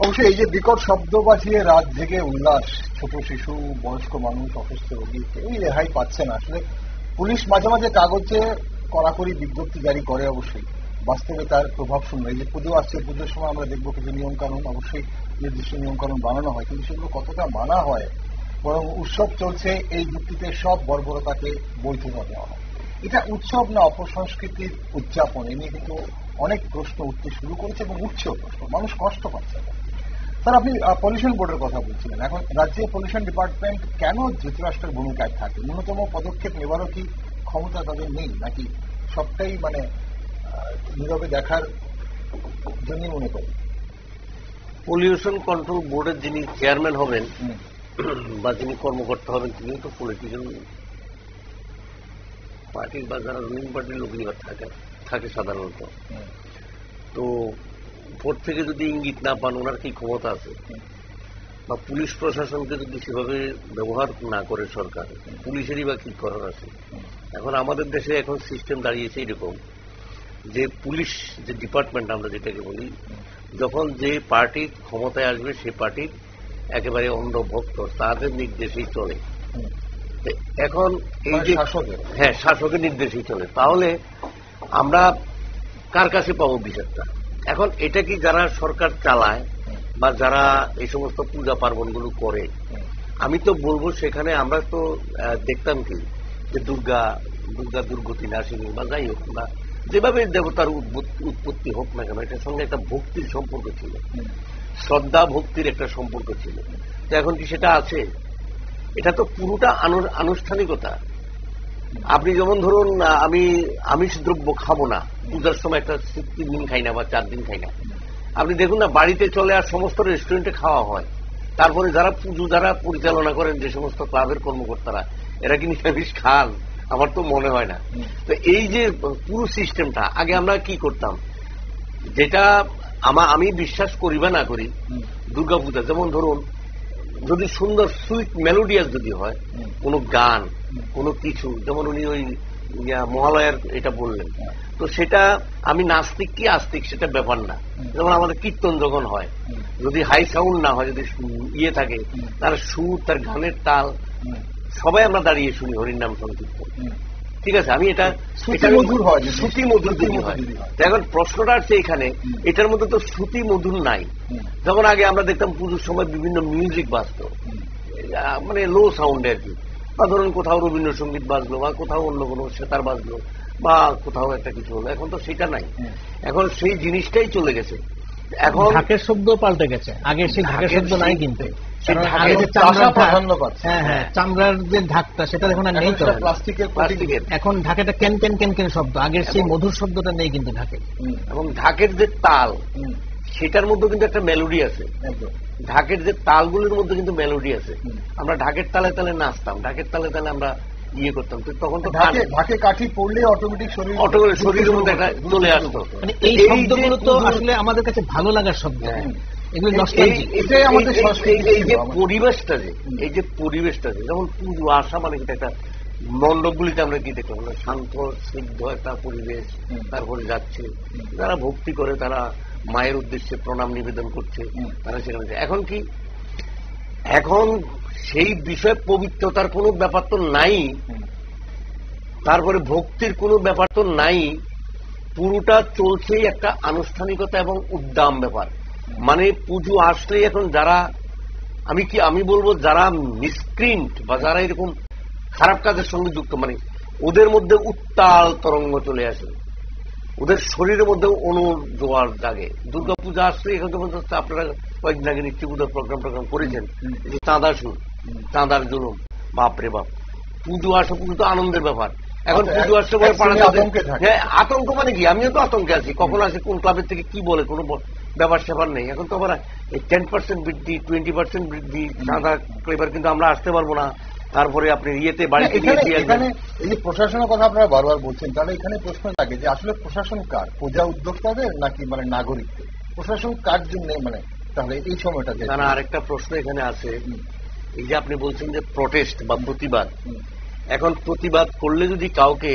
অবশ্যই এই যে বিকট শব্দ বাজিয়ে রাত জেগে উল্লাস, ছোট শিশু, বয়স্ক মানুষ, অসুস্থ রোগী কেউই রেহাই পাচ্ছে না। আসলে পুলিশ মাঝে মাঝে কাগজে কড়াকড়ি বিজ্ঞপ্তি জারি করে, অবশ্যই বাস্তবে তার প্রভাব শূন্য। এই যে পুজো আসছে, পুজোর সময় আমরা দেখবো কিছু নিয়ম কানুন, অবশ্যই নির্দিষ্ট নিয়ম কানুন বানানো হয়, কিন্তু সেগুলো কতটা মানা হয়, বরং উৎসব চলছে এই যুক্তিতে সব বর্বরতাকে বৈধতা দেওয়া হয়। এটা উৎসব না অপসংস্কৃতির উদযাপন? এ নিয়ে কিন্তু অনেক প্রশ্ন উঠতে শুরু করেছে এবং উঠছেও প্রশ্ন, মানুষ কষ্ট পাচ্ছে। স্যার, আপনি পলিউশন বোর্ডের কথা বলছিলেন, এখন রাজ্যে পলিউশন ডিপার্টমেন্ট কেন ধৃতরাষ্ট্রের ভূমিকায় থাকে? ন্যূনতম পদক্ষেপ নেবারও কি ক্ষমতা তাদের নেই, নাকি সবটাই মানে নীরবে দেখার জন্য মনে করেন? পলিউশন কন্ট্রোল বোর্ডের যিনি চেয়ারম্যান হবেন বা যিনি কর্মকর্তা হবেন তিনি তো পলিটিক্যাল পার্টির বা যারা রুলিং পার্টির লোকই থাকে সাধারণত। তো ভোট থেকে যদি ইঙ্গিত না পান ওনার কি ক্ষমতা আছে? বা পুলিশ প্রশাসনকে যদি সেভাবে ব্যবহার না করে সরকার, পুলিশেরই বা কি করার আছে? এখন আমাদের দেশে এখন সিস্টেম দাঁড়িয়েছে এরকম যে পুলিশ যে ডিপার্টমেন্ট আমরা যেটাকে বলি, যখন যে পার্টি ক্ষমতায় আসবে সে পার্টির একেবারে অন্ধভক্ত, তাদের নির্দেশেই চলে। এখন এই যে শাসকের নির্দেশেই চলে, তাহলে আমরা কার কাছে পাবো বিচারটা? এখন এটা কি যারা সরকার চালায় বা যারা এই সমস্ত পূজা পার্বণগুলো করে, আমি তো বলবো সেখানে আমরা তো দেখতাম কি যে দুর্গা দুর্গতি নাসিনী বা যাই হোক বা যেভাবে দেবতার উৎপত্তি হোক না কেন, এটার সঙ্গে একটা ভক্তির সম্পর্ক ছিল, শ্রদ্ধা ভক্তির একটা সম্পর্ক ছিল। তো এখন কি সেটা আছে? এটা তো পুরোটা আনুষ্ঠানিকতা। আপনি যেমন ধরুন আমি আমিষ দ্রব্য খাবো না, পূজার সময় একটা 3 দিন খাই না বা 4 দিন খাই না, আপনি দেখুন না বাড়িতে চলে আর সমস্ত রেস্টুরেন্টে খাওয়া হয়। তারপরে যারা পুজো যারা পরিচালনা করেন যে সমস্ত ক্লাবের কর্মকর্তারা, এরা কি নিরামিষ খান? আমার তো মনে হয় না। তো এই যে পুরো সিস্টেমটা আগে আমরা কি করতাম, যেটা আমি বিশ্বাস করি বা না করি, দুর্গাপূজা যেমন ধরুন যদি সুন্দর সুইট মেলোডিয়াস যদি হয় কোনো গান, কোনো কিছু, যেমন উনি ওই মহালয়ার এটা বললেন, তো সেটা আমি নাস্তিক কি আস্তিক সেটা ব্যাপার না। যেমন আমাদের কীর্তন যখন হয়, যদি হাই সাউন্ড না হয়, যদি ইয়ে থাকে, তার সুর, তার গানের তাল, সবাই আমরা দাঁড়িয়ে শুনি হরির নাম সংকীর্তন, ঠিক আছে। আমি এটা শ্রুতি মধুর হয়। এখন প্রশ্নটা আছে এখানে, এটার মধ্যে তো শ্রুতি মধুর নাই। যখন আগে আমরা দেখতাম পুজোর সময় বিভিন্ন মিউজিক বাজতো, মানে লো সাউন্ডে আর কি, বা ধরুন কোথাও রবীন্দ্রসঙ্গীত বাজলো, বা কোথাও অন্য কোনো সেতার বাজলো, বা কোথাও একটা কিছু হলো। এখন তো সেটা নাই, এখন সেই জিনিসটাই চলে গেছে। এখন ঢাকের শব্দ পাল্টে গেছে, আগে সেই ঢাকের শব্দ নাই, কিন্তু চামড়ার যে ঢাকটা সেটা এখন আর নেই, তো প্লাস্টিকের। এখন ঢাকেটা ক্যান ক্যান ক্যান ক্যান শব্দ, আগের সেই মধুর শব্দটা নেই কিন্তু ঢাকে। এবং ঢাকের যে তাল, সেটার মধ্যে কিন্তু একটা মেলোডি আছে। ঢাকের যে তালগুলির মধ্যে কিন্তু মেলোডি আছে। আমরা ঢাকের তালে তালে নাচতাম, ঢাকের তালে তালে আমরা ইয়ে করতাম, তখন তো ঢাকে কাঠি পড়লে অটোমেটিক শরীরের মধ্যে একটা চলে আসতো। মানে এই শব্দগুলো তো আসলে আমাদের কাছে ভালো লাগার শব্দ, এগুলো এটাই আমাদের সংস্কৃতি। এই যে পরিবেশটা, এই যে পরিবেশটা, যেমন পুজো আসা মানে কিন্তু একটা মণ্ডপগুলিতে আমরা কি দেখলাম, শান্ত স্নিগ্ধ একটা পরিবেশ, তারপরে যাচ্ছে যারা ভক্তি করে, তারা মায়ের উদ্দেশ্যে প্রণাম নিবেদন করছে, তারা সেখানে যায়। এখন কি, এখন সেই বিষয়ে পবিত্রতার কোনো ব্যাপার তো নাই, তারপরে ভক্তির কোনো ব্যাপার তো নাই, পুরোটা চলছেই একটা আনুষ্ঠানিকতা এবং উদ্দাম ব্যাপার। মানে পুজো আসলে এখন যারা, আমি বলবো যারা মিসক্রিন্ট বা যারা এরকম খারাপ কাজের সঙ্গে যুক্ত, মানে ওদের মধ্যে উত্তাল তরঙ্গ চলে আসে, ওদের শরীরের মধ্যে অনুজোয়ার জাগে। দুর্গাপূজা আসলে এখন তো আপনারা কয়েকদিন আগে নিত্যপূজার প্রোগ্রাম করেছেন, চাঁদা সুর, চাঁদার জুলুম, বাপরে বাপ। পুজো আসে, পুজো তো আনন্দের ব্যাপার। এখন পুজো আসতে বলে আতঙ্ক, মানে কি, আমিও তো আতঙ্কে আছি, কখন আসে কোন ক্লাবের থেকে কি বলে, কোনো ব্যাপার স্যাপার নেই। এখন তো আবার 10% বৃদ্ধি, 20% বৃদ্ধি, চাঁদা এবার কিন্তু আমরা আসতে পারবো না। তারপরে আপনি ইয়েতে বাড়িতে এখানে এই যে প্রশাসনের কথা আপনারা বারবার বলছেন, তাহলে এখানে প্রশ্ন থাকে যে আসলে প্রশাসন কার, পূজা উদ্যোক্তাদের নাকি মানে নাগরিকদের? প্রশাসন কার জন্য, মানে তাহলে এই সময়টা না। আরেকটা প্রশ্ন এখানে আছে, এই যে আপনি বলছেন যে প্রোটেস্ট বা প্রতিবাদ, এখন প্রতিবাদ করলে যদি কাউকে,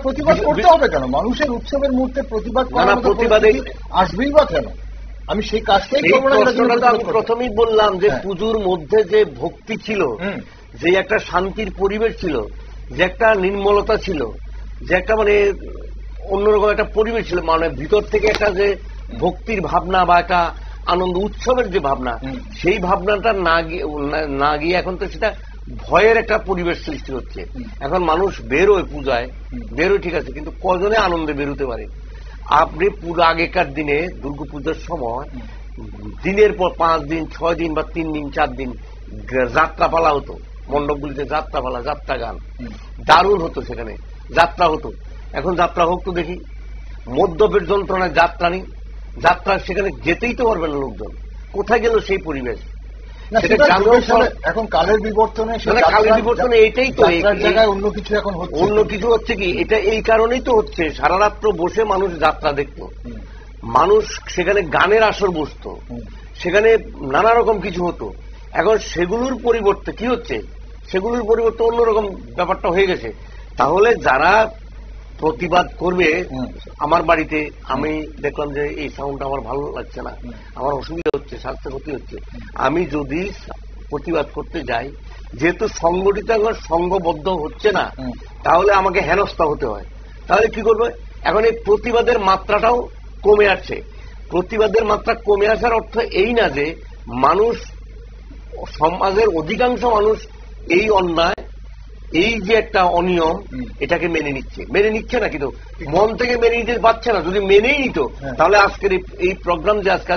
প্রতিবাদ করতে হবে কেন? মানুষের উৎসবের মুহূর্তে প্রতিবাদ প্রতিবাদে আসবেই বা কেন? আমি সেই কাজটাই আমি প্রথমেই বললাম যে পুজোর মধ্যে যে ভক্তি ছিল, যে একটা শান্তির পরিবেশ ছিল, যে একটা নির্মলতা ছিল, যে একটা মানে অন্যরকম একটা পরিবেশ ছিল, মানে ভিতর থেকে একটা যে ভক্তির ভাবনা বা একটা আনন্দ উৎসবের যে ভাবনা, সেই ভাবনাটা না গিয়ে এখন তো সেটা ভয়ের একটা পরিবেশ সৃষ্টি হচ্ছে। এখন মানুষ বেরোয় পূজায়, বেরোয় ঠিক আছে, কিন্তু কজনে আনন্দে বেরোতে পারে? আপনি পুরো আগেকার দিনে দুর্গাপূজার সময় দিনের পর 5 দিন, 6 দিন বা 3 দিন, 4 দিন যাত্রা পালা হতো, মণ্ডপগুলিতে যাত্রা পালা, যাত্রা গান দারুণ হতো, সেখানে যাত্রা হতো। এখন যাত্রা হোক তো দেখি, মদ্যপের যন্ত্রণায় যাত্রা নেই, যাত্রা সেখানে যেতেই তো পারবে না লোকজন, কোথায় গেল সেই পরিবেশ? এখন কালের বিবর্তনে এইটাই তো, অন্য কিছু এখন অন্য কিছু হচ্ছে কি, এটা এই কারণেই তো হচ্ছে, সারা রাত্র বসে মানুষ যাত্রা দেখতো, মানুষ সেখানে গানের আসর বসতো, সেখানে নানা রকম কিছু হতো। এখন সেগুলোর পরিবর্তে কি হচ্ছে, সেগুলোর পরিবর্তে অন্যরকম ব্যাপারটা হয়ে গেছে। তাহলে যারা প্রতিবাদ করবে, আমার বাড়িতে আমি দেখলাম যে এই সাউন্ডটা আমার ভালো লাগছে না, আমার অসুবিধা হচ্ছে, স্বাস্থ্য ক্ষতি হচ্ছে, আমি যদি প্রতিবাদ করতে যাই, যেহেতু সংগঠিত সংঘবদ্ধ হচ্ছে না, তাহলে আমাকে হেনস্থা হতে হয়। তাহলে কি করবে? এখন এই প্রতিবাদের মাত্রাটাও কমে আসছে। প্রতিবাদের মাত্রা কমে আসার অর্থ এই না যে মানুষ, সমাজের অধিকাংশ মানুষ এই অন্যায়, এই যে একটা অনিয়ম, এটাকে মেনে নিচ্ছে না, কিন্তু মন থেকে মেনে নিতে পারছে না। যদি মেনেই নিত, তাহলে আজকের এই প্রোগ্রাম যে আজকে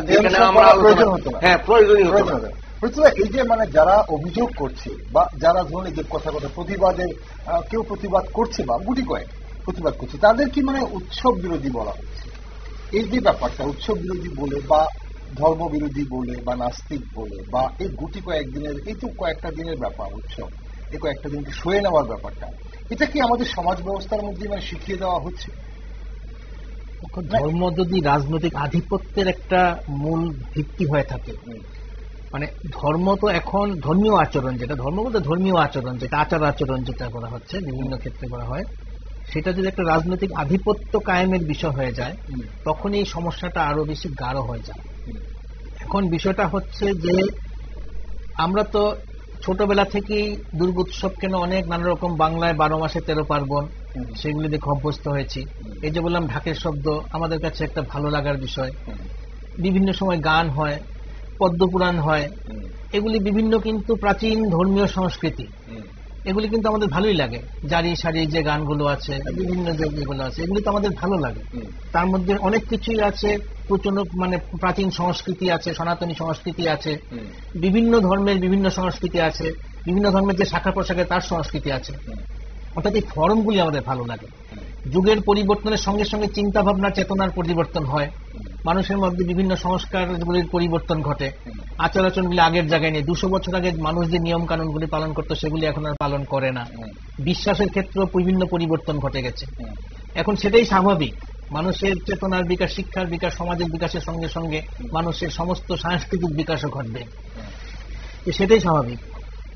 আমরা প্রয়োজনীয় হতো না। এই যে মানে যারা অভিযোগ করছে বা যারা ধরুন এই যে কথা প্রতিবাদে কেউ প্রতিবাদ করছে বা গুটি কয়েক প্রতিবাদ করছে, তাদের কি মানে উৎসব বিরোধী বলা হচ্ছে? এই যে ব্যাপারটা উৎসব বিরোধী বলে বা ধর্ম বিরোধী বলে বা নাস্তিক বলে, বা এই গুটি কয়েকদিনের, এই তো কয়েকটা দিনের ব্যাপার উৎসব, এই কয়েকটা দিনকে সয়ে নেওয়ার ব্যাপারটা, এটা কি আমাদের সমাজ ব্যবস্থার মধ্যে মানে শিখিয়ে দেওয়া হচ্ছে? ধর্ম যদি রাজনৈতিক আধিপত্যের একটা মূল ভিত্তি হয়ে থাকে, মানে ধর্ম তো এখন ধর্মীয় আচরণ, যেটা ধর্ম বলতে ধর্মীয় আচরণ, যেটা আচার আচরণ যেটা করা হচ্ছে বিভিন্ন ক্ষেত্রে করা হয়, সেটা যদি একটা রাজনৈতিক আধিপত্য কায়েমের বিষয় হয়ে যায় তখন এই সমস্যাটা আরো বেশি গাঢ় হয়ে যায়। এখন বিষয়টা হচ্ছে যে আমরা তো ছোটবেলা থেকেই দুর্গোৎসব কেন অনেক নানা রকম বাংলায় 12 মাসে 13 পার্বণ সেগুলি দেখে অভ্যস্ত হয়েছি। এই যে বললাম ঢাকের শব্দ আমাদের কাছে একটা ভালো লাগার বিষয়, বিভিন্ন সময় গান হয়, পদ্মপুরাণ হয়, এগুলি বিভিন্ন কিন্তু প্রাচীন ধর্মীয় সংস্কৃতি, এগুলি কিন্তু আমাদের ভালোই লাগে। জারি সারি যে গানগুলো আছে, বিভিন্ন যেগুলো আছে, এগুলি তো আমাদের ভালো লাগে। তার মধ্যে অনেক কিছুই আছে, প্রচন্ড মানে প্রাচীন সংস্কৃতি আছে, সনাতনী সংস্কৃতি আছে, বিভিন্ন ধর্মের বিভিন্ন সংস্কৃতি আছে, বিভিন্ন ধর্মের যে শাখা প্রশাখা তার সংস্কৃতি আছে। অর্থাৎ এই ফর্মগুলি আমাদের ভালো লাগে। যুগের পরিবর্তনের সঙ্গে সঙ্গে চিন্তা ভাবনা চেতনার পরিবর্তন হয়, মানুষের মধ্যে বিভিন্ন সংস্কারগুলির পরিবর্তন ঘটে, আচার আচরণগুলি আগের জায়গায় নেই। 200 বছর আগে মানুষ যে নিয়ম কানুনগুলি পালন করতো সেগুলি এখন আর পালন করে না। বিশ্বাসের ক্ষেত্রেও বিভিন্ন পরিবর্তন ঘটে গেছে। এখন সেটাই স্বাভাবিক, মানুষের চেতনার বিকাশ, শিক্ষার বিকাশ, সমাজের বিকাশের সঙ্গে সঙ্গে মানুষের সমস্ত সাংস্কৃতিক বিকাশও ঘটবে, সেটাই স্বাভাবিক।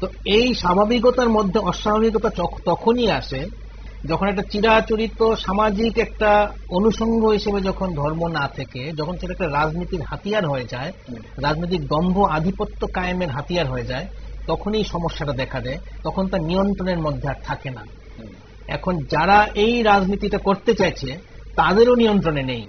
তো এই স্বাভাবিকতার মধ্যে অস্বাভাবিকতা তখনই আসে যখন একটা চিরাচরিত সামাজিক একটা অনুষঙ্গ হিসেবে যখন ধর্ম না থেকে যখন সেটা একটা রাজনীতির হাতিয়ার হয়ে যায়, রাজনৈতিক দম্ভ আধিপত্য কায়েমের হাতিয়ার হয়ে যায়, তখনই সমস্যাটা দেখা দেয়। তখন তার নিয়ন্ত্রণের মধ্যে আর থাকে না। এখন যারা এই রাজনীতিটা করতে চাইছে তাদেরও নিয়ন্ত্রণে নেই,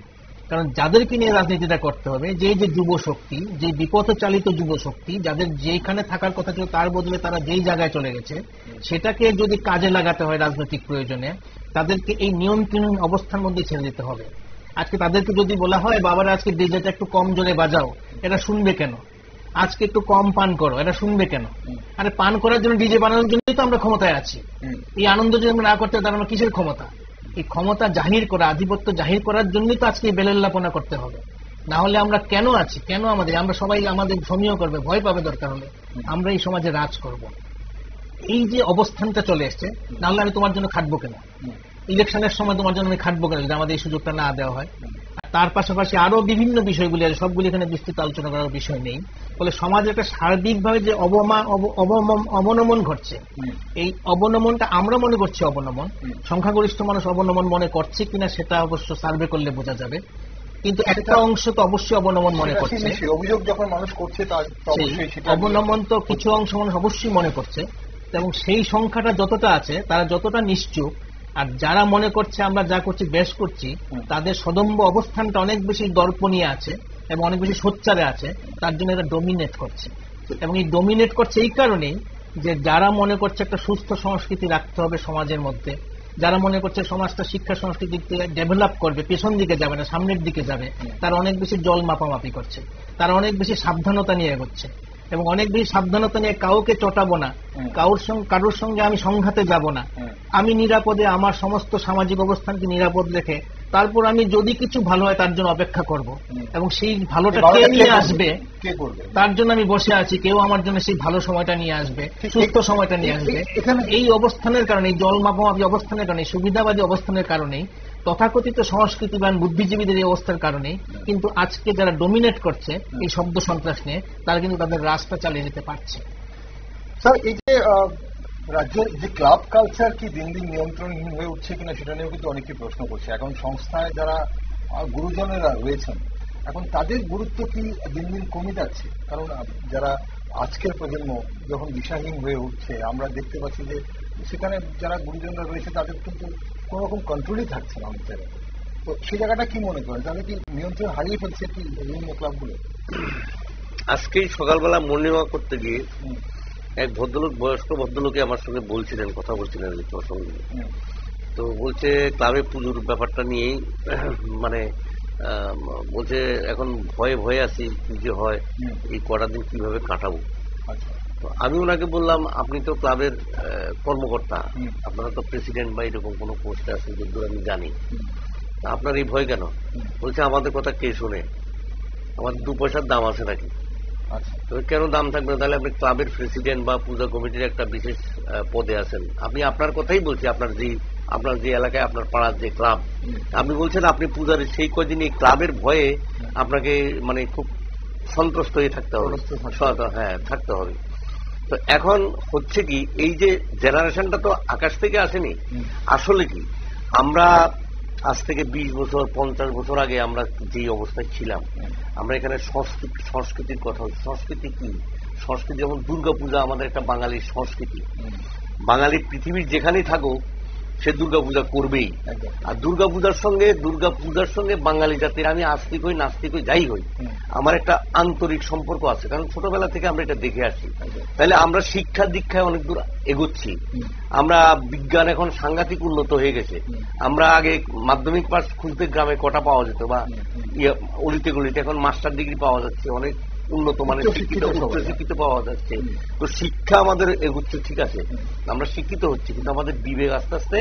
কারণ যাদেরকে নিয়ে রাজনীতিটা করতে হবে, যে যুব শক্তি, যে বিপথচালিত যুব শক্তি, যাদের যেখানে থাকার কথা ছিল তার বদলে তারা যেই জায়গায় চলে গেছে, সেটাকে যদি কাজে লাগাতে হয় রাজনৈতিক প্রয়োজনে, তাদেরকে এই নিয়ন্ত্রণ অবস্থার মধ্যে ছেড়ে দিতে হবে। আজকে তাদেরকে যদি বলা হয় বাবারা আজকে ডিজেটা একটু কম জোরে বাজাও, এটা শুনবে কেন? আজকে একটু কম পান করো, এটা শুনবে কেন? আরে পান করার জন্য, ডিজে বানানোর জন্যই তো আমরা ক্ষমতায় আছি। এই আনন্দ যদি আমরা না করতে তার আমরা কিসের ক্ষমতা? এই ক্ষমতা জাহির করা, আধিপত্য জাহির করার জন্যই তো আজকে এই বেলেল্লাপনা করতে হবে। না হলে আমরা কেন আছি, কেন আমরা সবাই আমাদের সমীহ করবে, ভয় পাবে, দরকার হলে আমরা এই সমাজে রাজ করব। এই যে অবস্থানটা চলে এসছে, না হলে আমি তোমার জন্য খাটবো কেন? ইলেকশনের সময় তোমার জন্য আমি খাটবো কেন যদি আমাদের এই সুযোগটা না দেওয়া হয়? তার পাশাপাশি আরো বিভিন্ন বিষয়গুলি আছে, সবগুলি এখানে বিস্তৃত আলোচনা করার বিষয় নেই। ফলে সমাজে একটা সার্বিকভাবে যে অবনমন ঘটছে, এই অবনমনটা আমরা মনে করছি অবনমন, সংখ্যাগরিষ্ঠ মানুষ অবনমন মনে করছে কিনা সেটা অবশ্য সার্ভে করলে বোঝা যাবে, কিন্তু একটা অংশ তো অবশ্যই অবনমন মনে করছে। অভিযোগ যখন মানুষ করছে অবনমন তো কিছু অংশ মানুষ অবশ্যই মনে করছে, এবং সেই সংখ্যাটা যতটা আছে তারা যতটা নিশ্চুপ, আর যারা মনে করছে আমরা যা করছি বেশ করছি, তাদের সদম্ভ অবস্থানটা অনেক বেশি দর্পণীয় আছে এবং অনেক বেশি সোচ্চারে আছে, তার জন্য এরা ডমিনেট করছে। এবং এই ডমিনেট করছে এই কারণেই যে যারা মনে করছে একটা সুস্থ সংস্কৃতি রাখতে হবে সমাজের মধ্যে, যারা মনে করছে সমাজটা শিক্ষা সংস্কৃতিতে ডেভেলপ করবে, পেছন দিকে যাবে না সামনের দিকে যাবে, তারা অনেক বেশি জল মাপামাপি করছে, তারা অনেক বেশি সাবধানতা নিয়ে এগোচ্ছে, এবং অনেক বেশি সাবধানতা নিয়ে কাউকে চটাবো না, কারোর সঙ্গে আমি সংঘাতে যাব না, আমি নিরাপদে আমার সমস্ত সামাজিক অবস্থানকে নিরাপদ রেখে তারপর আমি যদি কিছু ভালো হয় তার জন্য অপেক্ষা করব, এবং সেই ভালোটা কে নিয়ে আসবে তার জন্য আমি বসে আছি, কেউ আমার জন্য সেই ভালো সময়টা নিয়ে আসবে, সুস্থ সময়টা নিয়ে আসবে। এই অবস্থানের কারণে, এই জল মাপামাপি অবস্থানের কারণে, সুবিধাবাদী অবস্থানের কারণেই, তথাকথিত সংস্কৃতিবান বুদ্ধিজীবীদের এই অবস্থার কারণে কিন্তু আজকে যারা ডমিনেট করছে এই শব্দ সন্ত্রাস নিয়ে, তারা কিন্তু তাদের রাজটা চালিয়ে যেতে পারছে। স্যার, এই যে রাজ্যের যে ক্লাব কালচার কি দিন দিন নিয়ন্ত্রণহীন হয়ে উঠছে কিনা সেটা নিয়েও কিন্তু অনেকে প্রশ্ন করছে। এখন সংস্থায় যারা গুরুজনেরা রয়েছেন, এখন তাদের গুরুত্ব কি দিন দিন কমে যাচ্ছে? কারণ যারা আজকের প্রজন্ম যখন দিশাহীন হয়ে উঠছে, আমরা দেখতে পাচ্ছি যে সেখানে যারা গুরুজনরা রয়েছে তাদের কিন্তু কোন রকম কন্ট্রোলই থাকছে না অনেক জায়গায়। তো সেই জায়গাটা কি মনে করেন, তাহলে কি নিয়ন্ত্রণ হারিয়ে ফেলছে কি বিভিন্ন ক্লাবগুলো? আজকেই সকালবেলা মর্নিং ওয়াক করতে গিয়ে এক ভদ্রলোক, বয়স্ক ভদ্রলোকে আমার সঙ্গে বলছিলেন, কথা বলছিলেন প্রসঙ্গে। তো বলছে ক্লাবে পুজোর ব্যাপারটা নিয়েই, মানে বলছে এখন ভয়ে ভয়ে আছি কি যে হয়, এই কটা দিন কিভাবে কাটাবো। তো আমি ওনাকে বললাম, আপনি তো ক্লাবের কর্মকর্তা, আপনারা তো প্রেসিডেন্ট বা এরকম কোনো পোস্টে আছেন যদ্দূর আমি জানি, আপনার এই ভয় কেন? বলছে আমাদের কথা কে শুনে, আমাদের 2 পয়সার দাম আছে নাকি? তো কেন দাম থাকবে না? তাহলে আপনি ক্লাবের প্রেসিডেন্ট বা পূজা কমিটির একটা বিশেষ পদে আছেন, আপনি আপনার কথাই বলছি, আপনার যে এলাকায় আপনার পাড়ার যে ক্লাব, আপনি বলছেন আপনি পূজার সেই কদিন এই ক্লাবের ভয়ে আপনাকে মানে খুব সন্ত্রস্ত হয়ে থাকতে হবে, হ্যাঁ থাকতে হবে। তো এখন হচ্ছে কি, এই যে জেনারেশনটা তো আকাশ থেকে আসেনি। আসলে কি, আমরা আজ থেকে 20 বছর 50 বছর আগে আমরা যে অবস্থায় ছিলাম, আমরা এখানে সংস্কৃতির কথা, সংস্কৃতি কি, সংস্কৃতি যেমন দুর্গাপূজা আমাদের একটা বাঙালির সংস্কৃতি। বাঙালি পৃথিবীর যেখানেই থাকুক সে দুর্গাপূজা করবেই। আর দুর্গাপূজার সঙ্গে বাঙালি জাতির, আমি আস্তিক হই নাস্তিক হই যাই হই, আমার একটা আন্তরিক সম্পর্ক আছে, কারণ ছোটবেলা থেকে আমরা এটা দেখে আসি। তাহলে আমরা শিক্ষা দীক্ষায় অনেক দূর এগোচ্ছি। আমরা বিজ্ঞান এখন সাংঘাতিক উন্নত হয়ে গেছে। আমরা আগে মাধ্যমিক পাস খুঁজতে গ্রামে কটা পাওয়া যেত, বা অলিতে গলিতে, এখন মাস্টার ডিগ্রি পাওয়া যাচ্ছে, অনেক উন্নত মানের শিক্ষিত, উচ্চশিক্ষিত পাওয়া যাচ্ছে। তো শিক্ষা আমাদের এগুচ্ছে, ঠিক আছে, আমরা শিক্ষিত হচ্ছি, কিন্তু আমাদের বিবেক আস্তে আস্তে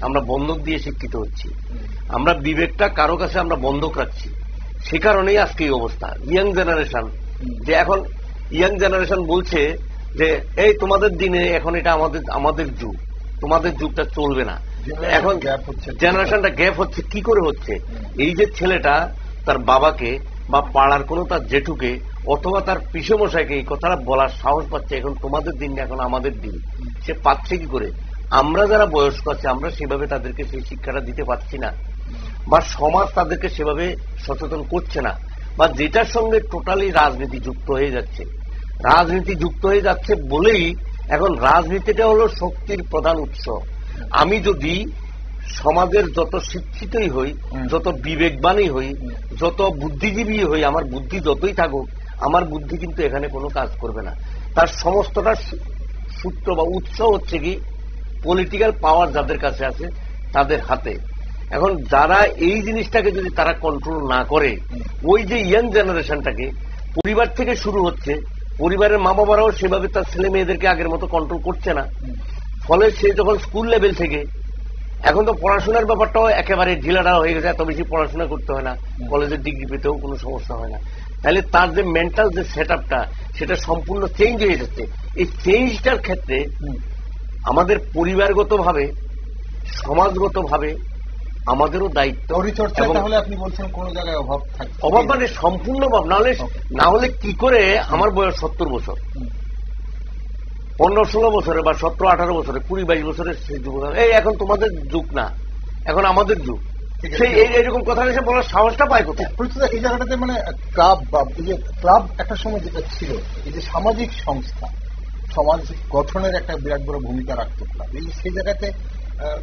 আমরা বন্ধক দিয়ে শিক্ষিত হচ্ছি। আমরা বিবেকটা কারো কাছে আমরা বন্ধক রাখছি, সে কারণেই আজকে এই অবস্থা। ইয়াং জেনারেশন, যে এখন ইয়াং জেনারেশন বলছে যে এই তোমাদের দিনে এখন এটা আমাদের যুগ, তোমাদের যুগটা চলবে না। এখন জেনারেশনটা গ্যাপ হচ্ছে। কি করে হচ্ছে? এই যে ছেলেটা তার বাবাকে বা পাড়ার কোনো তার জেঠুকে অথবা তার পিসেমশাইকে এই কথাটা বলার সাহস পাচ্ছে, এখন তোমাদের দিন, এখন আমাদের দিন। সে পাচ্ছে কি করে? আমরা যারা বয়স্ক আছে আমরা সেভাবে তাদেরকে সেই শিক্ষাটা দিতে পারছি না, বা সমাজ তাদেরকে সেভাবে সচেতন করছে না, বা যেটার সঙ্গে টোটালি রাজনীতি যুক্ত হয়ে যাচ্ছে। রাজনীতি যুক্ত হয়ে যাচ্ছে বলেই এখন রাজনীতিটা হলো শক্তির প্রধান উৎস। আমি যদি সমাজের যত শিক্ষিতই হই, যত বিবেকবানই হই, যত বুদ্ধিজীবী হই, আমার বুদ্ধি যতই থাকুক, আমার বুদ্ধি কিন্তু এখানে কোনো কাজ করবে না। তার সমস্তটা সূত্র বা উৎস হচ্ছে কি পলিটিক্যাল পাওয়ার যাদের কাছে আছে তাদের হাতে। এখন যারা এই জিনিসটাকে যদি তারা কন্ট্রোল না করে, ওই যে ইয়াং জেনারেশনটাকে পরিবার থেকে শুরু হচ্ছে, পরিবারের মা বাবারাও সেভাবে তার ছেলে মেয়েদেরকে আগের মতো কন্ট্রোল করছে না। ফলে সে যখন স্কুল লেভেল থেকে, এখন তো পড়াশোনার ব্যাপারটাও একেবারে ঢিলাঢালা হয়ে গেছে, এত বেশি পড়াশোনা করতে হয় না, কলেজের ডিগ্রি পেতেও কোনো সমস্যা হয় না। তাহলে তার যে মেন্টাল যে সেট আপটা, সেটা সম্পূর্ণ চেঞ্জ হয়ে যাচ্ছে। এই চেঞ্জটার ক্ষেত্রে আমাদের পরিবারগতভাবে, সমাজগতভাবে আমাদেরও দায়িত্ব। তাহলে আপনি বলছেন কোন জায়গায় অভাব মানে সম্পূর্ণ অভাব। না হলে কি করে আমার বয়স 70 বছর, 15-16 বছরে বা 17-18 বছরে, 20-22 বছরের সেই যুগ, এই এখন তোমাদের যুগ না, এখন আমাদের যুগ, সেই এইরকম কথা এসে বলার সাহসটা পায় কোথায়? এই জায়গাটাতে মানে ক্লাব, বা এই যে ক্লাব একটা সময় যেটা ছিল, এই যে সামাজিক সংস্থা, সমাজ গঠনের একটা বিরাট বড় ভূমিকা রাখত ক্লাব। এই সেই জায়গাতে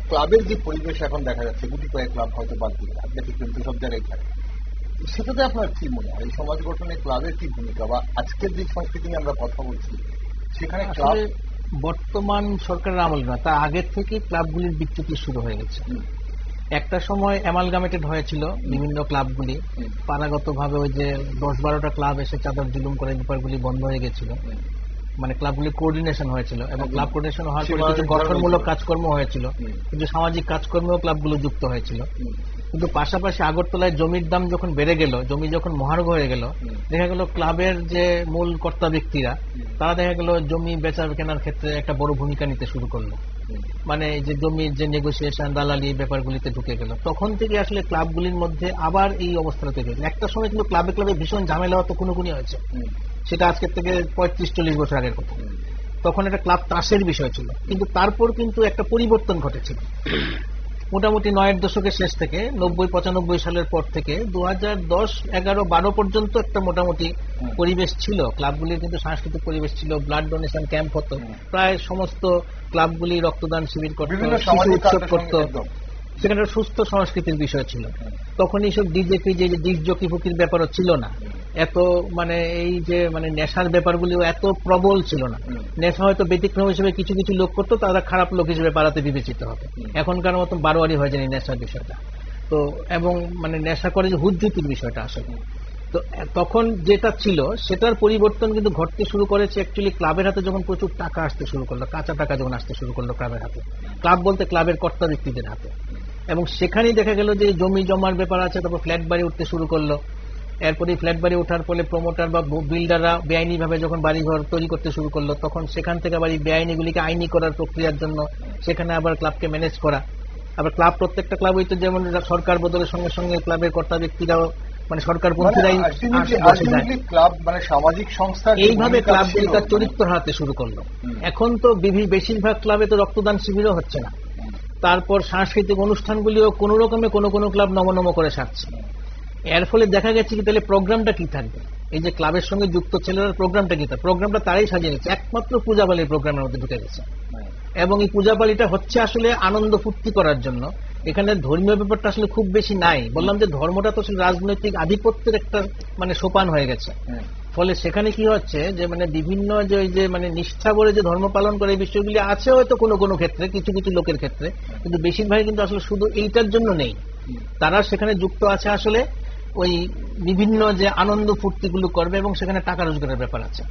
ক্লাবের যে পরিবেশ এখন দেখা যাচ্ছে, গুটি কয়েক ক্লাব হয়তো বাদ দিয়ে আপনি কিন্তু সব জায়গায় থাকে, সেটাতে আপনার কি মনে হয় এই সমাজ গঠনে ক্লাবের কি ভূমিকা, বা আজকের যে সংস্কৃতি নিয়ে আমরা কথা বলছি সেখানে ক্লাব? বর্তমান সরকারের আমল না, তার আগের থেকে ক্লাবগুলির বিচ্যুতি শুরু হয়ে গেছে। একটা সময় অ্যামালগামেটেড হয়েছিল বিভিন্ন ক্লাবগুলি, পাড়াগতভাবে ওই যে 10-12টা ক্লাব এসে চাদর জুলুম করে ব্যাপারগুলি বন্ধ হয়ে গেছিল, মানে ক্লাবগুলি কোঅর্ডিনেশন হয়েছিল, এবং ক্লাব কোঅর্ডিনেশন হওয়ার পরে কিছু গঠনমূলক কাজকর্ম হয়েছিল, কিন্তু সামাজিক কাজকর্মেও ক্লাবগুলো যুক্ত হয়েছিল। কিন্তু পাশাপাশি আগরতলায় জমির দাম যখন বেড়ে গেল, জমি যখন মহার্ঘ হয়ে গেল, দেখা গেল ক্লাবের যে মূল কর্তা ব্যক্তিরা তারা দেখা গেল জমি বেচা কেনার ক্ষেত্রে একটা বড় ভূমিকা নিতে শুরু করলো, মানে যে জমির যে নেগোসিয়েশন, দালালি ব্যাপারগুলিতে ঢুকে গেল। তখন থেকে আসলে ক্লাবগুলির মধ্যে আবার এই অবস্থাটা তৈরি হয়েছে। একটা সময় কিন্তু ক্লাবে ক্লাবে ভীষণ ঝামেলা হতো, কোনোগুনি হয়েছে, সেটা আজকের থেকে 35-40 বছর আগের কথা। তখন একটা ক্লাব ত্রাসের বিষয় ছিল, কিন্তু তারপর কিন্তু একটা পরিবর্তন ঘটেছিল। মোটামুটি 90-এর দশকের শেষ থেকে 90-95 সালের পর থেকে 2010, 11, 12 পর্যন্ত একটা মোটামুটি পরিবেশ ছিল ক্লাবগুলির, কিন্তু সাংস্কৃতিক পরিবেশ ছিল। ব্লাড ডোনেশন ক্যাম্প হতো, প্রায় সমস্ত ক্লাবগুলি রক্তদান শিবির করত, শিশু উৎসব করত, সেখানে সুস্থ সংস্কৃতির বিষয় ছিল। তখন এইসব ডিজে ফিজে, ডিস্ক জকি ফুকির ব্যাপারও ছিল না, এত মানে এই যে মানে নেশার ব্যাপারগুলিও এত প্রবল ছিল না। নেশা হয়তো ব্যতিক্রম হিসেবে কিছু কিছু লোক করতো, তারা খারাপ লোক হিসেবে পাড়াতে বিবেচিত হতো। এখনকার মতো বারোয়ারি হয়ে যায় নেশার বিষয়টা, তো এবং মানে নেশা করে যে হুজ্জুতির বিষয়টা আসলে। তো তখন যেটা ছিল সেটার পরিবর্তন কিন্তু ঘটতে শুরু করেছে অ্যাকচুয়ালি ক্লাবের হাতে যখন প্রচুর টাকা আসতে শুরু করলো, কাঁচা টাকা যখন আসতে শুরু করলো ক্লাবের হাতে, ক্লাব বলতে ক্লাবের কর্তা ব্যক্তিদের হাতে, এবং সেখানেই দেখা গেল যে জমি জমার ব্যাপার আছে, তারপর ফ্ল্যাট বাড়ি উঠতে শুরু করলো। এরপরে ফ্ল্যাট বাড়ি ওঠার ফলে প্রমোটার বা বিল্ডাররা বেআইনি ভাবে যখন বাড়িঘর তৈরি করতে শুরু করলো, তখন সেখান থেকে আবার এই বেআইনিগুলিকে আইনি করার প্রক্রিয়ার জন্য সেখানে আবার ক্লাবকে ম্যানেজ করা। আবার ক্লাব, প্রত্যেকটা ক্লাব হইতো যেমন সরকার বদলের সঙ্গে সঙ্গে ক্লাবের কর্তা ব্যক্তিরাও মানে সরকারপন্থীরাই ক্লাব মানে সামাজিক সংস্থা এইভাবে ক্লাবগুলি তার চরিত্র হারাতে শুরু করলো। এখন তো বেশিরভাগ ক্লাবে তো রক্তদান শিবিরও হচ্ছে না, তারপর সাংস্কৃতিক অনুষ্ঠানগুলিও কোন রকমে কোনো ক্লাব নমনম করে সারছে। এর ফলে দেখা গেছে কি তাহলে প্রোগ্রামটা কি থাকবে, এই যে ক্লাবের সঙ্গে যুক্ত ছেলেরা প্রোগ্রামটা কি থাকবে, প্রোগ্রামটা তারাই সাজিয়ে নিচ্ছে, একমাত্র পূজাবালির প্রোগ্রামের মধ্যে ঢুকে গেছে। এবং এই পূজাবালিটা হচ্ছে আসলে আনন্দ ফুর্তি করার জন্য, এখানে ধর্মীয় ব্যাপারটা আসলে খুব বেশি নাই। বললাম যে ধর্মটা তো রাজনৈতিক আধিপত্যের একটা মানে সোপান হয়ে গেছে। ফলে সেখানে কি হচ্ছে যে মানে বিভিন্ন যে মানে নিষ্ঠা করে যে ধর্ম পালন করে এই বিষয়গুলি আছে হয়তো কোনো ক্ষেত্রে, কিছু কিছু লোকের ক্ষেত্রে, কিন্তু বেশিরভাগ কিন্তু আসলে শুধু এইটার জন্য নেই। তারা সেখানে যুক্ত আছে আসলে ওই বিভিন্ন যে আনন্দ ফুর্তিগুলো করবে এবং সেখানে টাকা রোজগারের ব্যাপার আছে,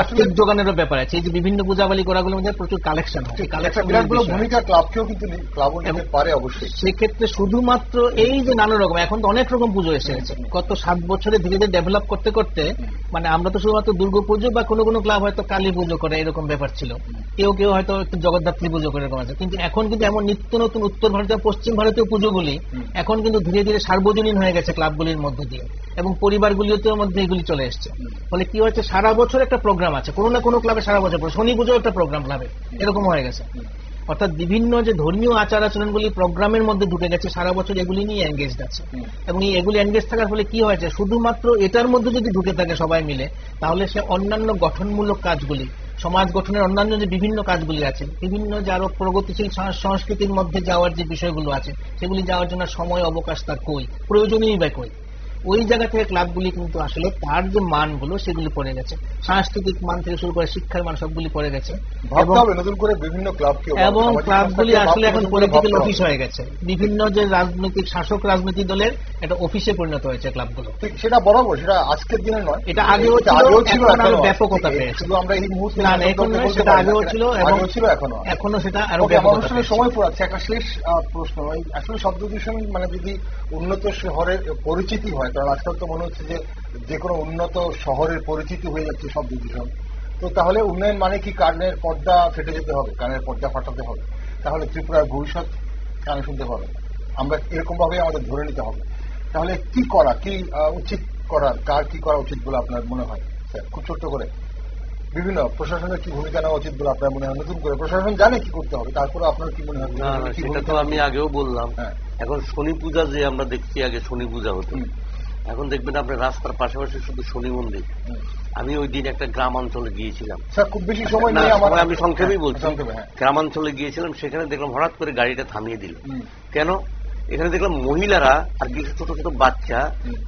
আর্থিক যোগানেরও ব্যাপার আছে। এই যে বিভিন্ন পূজাবালি করাগুলোর মধ্যে প্রচুর কালেকশন হয়, সেক্ষেত্রে শুধুমাত্র এই যে নানা রকম এখন তো অনেক রকম পুজো এসে গেছে। গত 7 বছরে ধীরে ধীরে ডেভেলপ করতে করতে মানে আমরা তো শুধুমাত্র দুর্গা পুজো বা কোনো ক্লাব হয়তো কালী পুজো করে এরকম ব্যাপার ছিল, কেউ হয়তো একটু জগদ্ধাত্রী পুজো করে এরকম আছে। কিন্তু এখন কিন্তু এমন নিত্য নতুন উত্তর ভারতীয় পশ্চিম ভারতীয় পুজোগুলি এখন কিন্তু ধীরে ধীরে সার্বজনীন হয়ে গেছে ক্লাবগুলির মধ্যে দিয়ে, এবং পরিবারগুলির মধ্যে এগুলি চলে এসছে। ফলে কি হচ্ছে সারা বছর একটা প্রোগ্রাম আছে, কোনো না কোনো ক্লাবে সারা বছর, শনি পুজো একটা প্রোগ্রাম ক্লাবে এরকম হয়ে গেছে। অর্থাৎ বিভিন্ন যে ধর্মীয় আচার আচরণগুলি প্রোগ্রামের মধ্যে ঢুকে গেছে, সারা বছর এগুলি নিয়ে এনগেজড আছে। এবং এগুলি এনগেজ থাকার ফলে কি হয়েছে, শুধুমাত্র এটার মধ্যে যদি ঢুকে থাকে সবাই মিলে, তাহলে সে অন্যান্য গঠনমূলক কাজগুলি, সমাজ গঠনের অন্যান্য যে বিভিন্ন কাজগুলি আছে, বিভিন্ন যে আরো প্রগতিশীল সংস্কৃতির মধ্যে যাওয়ার যে বিষয়গুলো আছে, সেগুলি যাওয়ার জন্য সময় অবকাশ তার কই, প্রয়োজনীয় বা কই। ওই জায়গা থেকে ক্লাবগুলি কিন্তু আসলে তার যে মানগুলো সেগুলি পড়ে গেছে, সাংস্কৃতিক মান থেকে শুরু করে শিক্ষার মান সবগুলি পড়ে গেছে। এবং ক্লাবগুলি আসলে এখন পলিটিক্যাল অফিস হয়ে গেছে, বিভিন্ন যে রাজনৈতিক শাসক রাজনৈতিক দলের একটা অফিসে পরিণত হয়েছে ক্লাবগুলো। সেটা বরাবর, সেটা আজকের দিনে নয়, এটা আগেও ছিল, আরো ব্যাপকতা পেয়েছে। আমরা এই মুহূর্তে সেটা আগেও ছিল এবং এখনো সেটা আরো ব্যাপকতা। সময় পড়াচ্ছে একটা শেষ প্রশ্ন, আসলে শব্দ দূষণ মানে যদি উন্নত শহরের পরিচিতি হয়, কারণ আজকাল তো মনে হচ্ছে যে কোনো উন্নত শহরের পরিচিতি হয়ে যাচ্ছে শব্দ দূষণ, তো তাহলে উন্নয়ন মানে কি কানের পর্দা ফেটে যেতে হবে, কানের পর্দা ফাটাতে হবে, তাহলে ত্রিপুরার ভবিষ্যৎ কানে শুনতে হবে, আমরা এরকম ভাবে আমাদের ধরে নিতে হবে। তাহলে কি করা, কি উচিত করার, কার কি করা উচিত বলে আপনার মনে হয় স্যার? খুব ছোট্ট করে বিভিন্ন প্রশাসনের কি ভূমিকা নেওয়া উচিত বলে আপনার মনে হয়? নতুন করে প্রশাসন জানে কি করতে হবে, তারপরে আপনার কি মনে হয়? সেটা তো আমি আগেও বললাম। এখন শনি পূজা যে আমরা দেখছি, আগে শনি পূজা হতো, এখন দেখবেন আপনার রাস্তার পাশাপাশি শুধু শনি মন্দির। আমি ওই দিন একটা গ্রাম অঞ্চলে গিয়েছিলাম, খুব বেশি সময় নেই, আমি সংক্ষেপেই বলছি। গ্রামাঞ্চলে গিয়েছিলাম, সেখানে দেখলাম হঠাৎ করে গাড়িটা থামিয়ে দিল। কেন? এখানে দেখলাম মহিলারা আর কিছু ছোট ছোট বাচ্চা,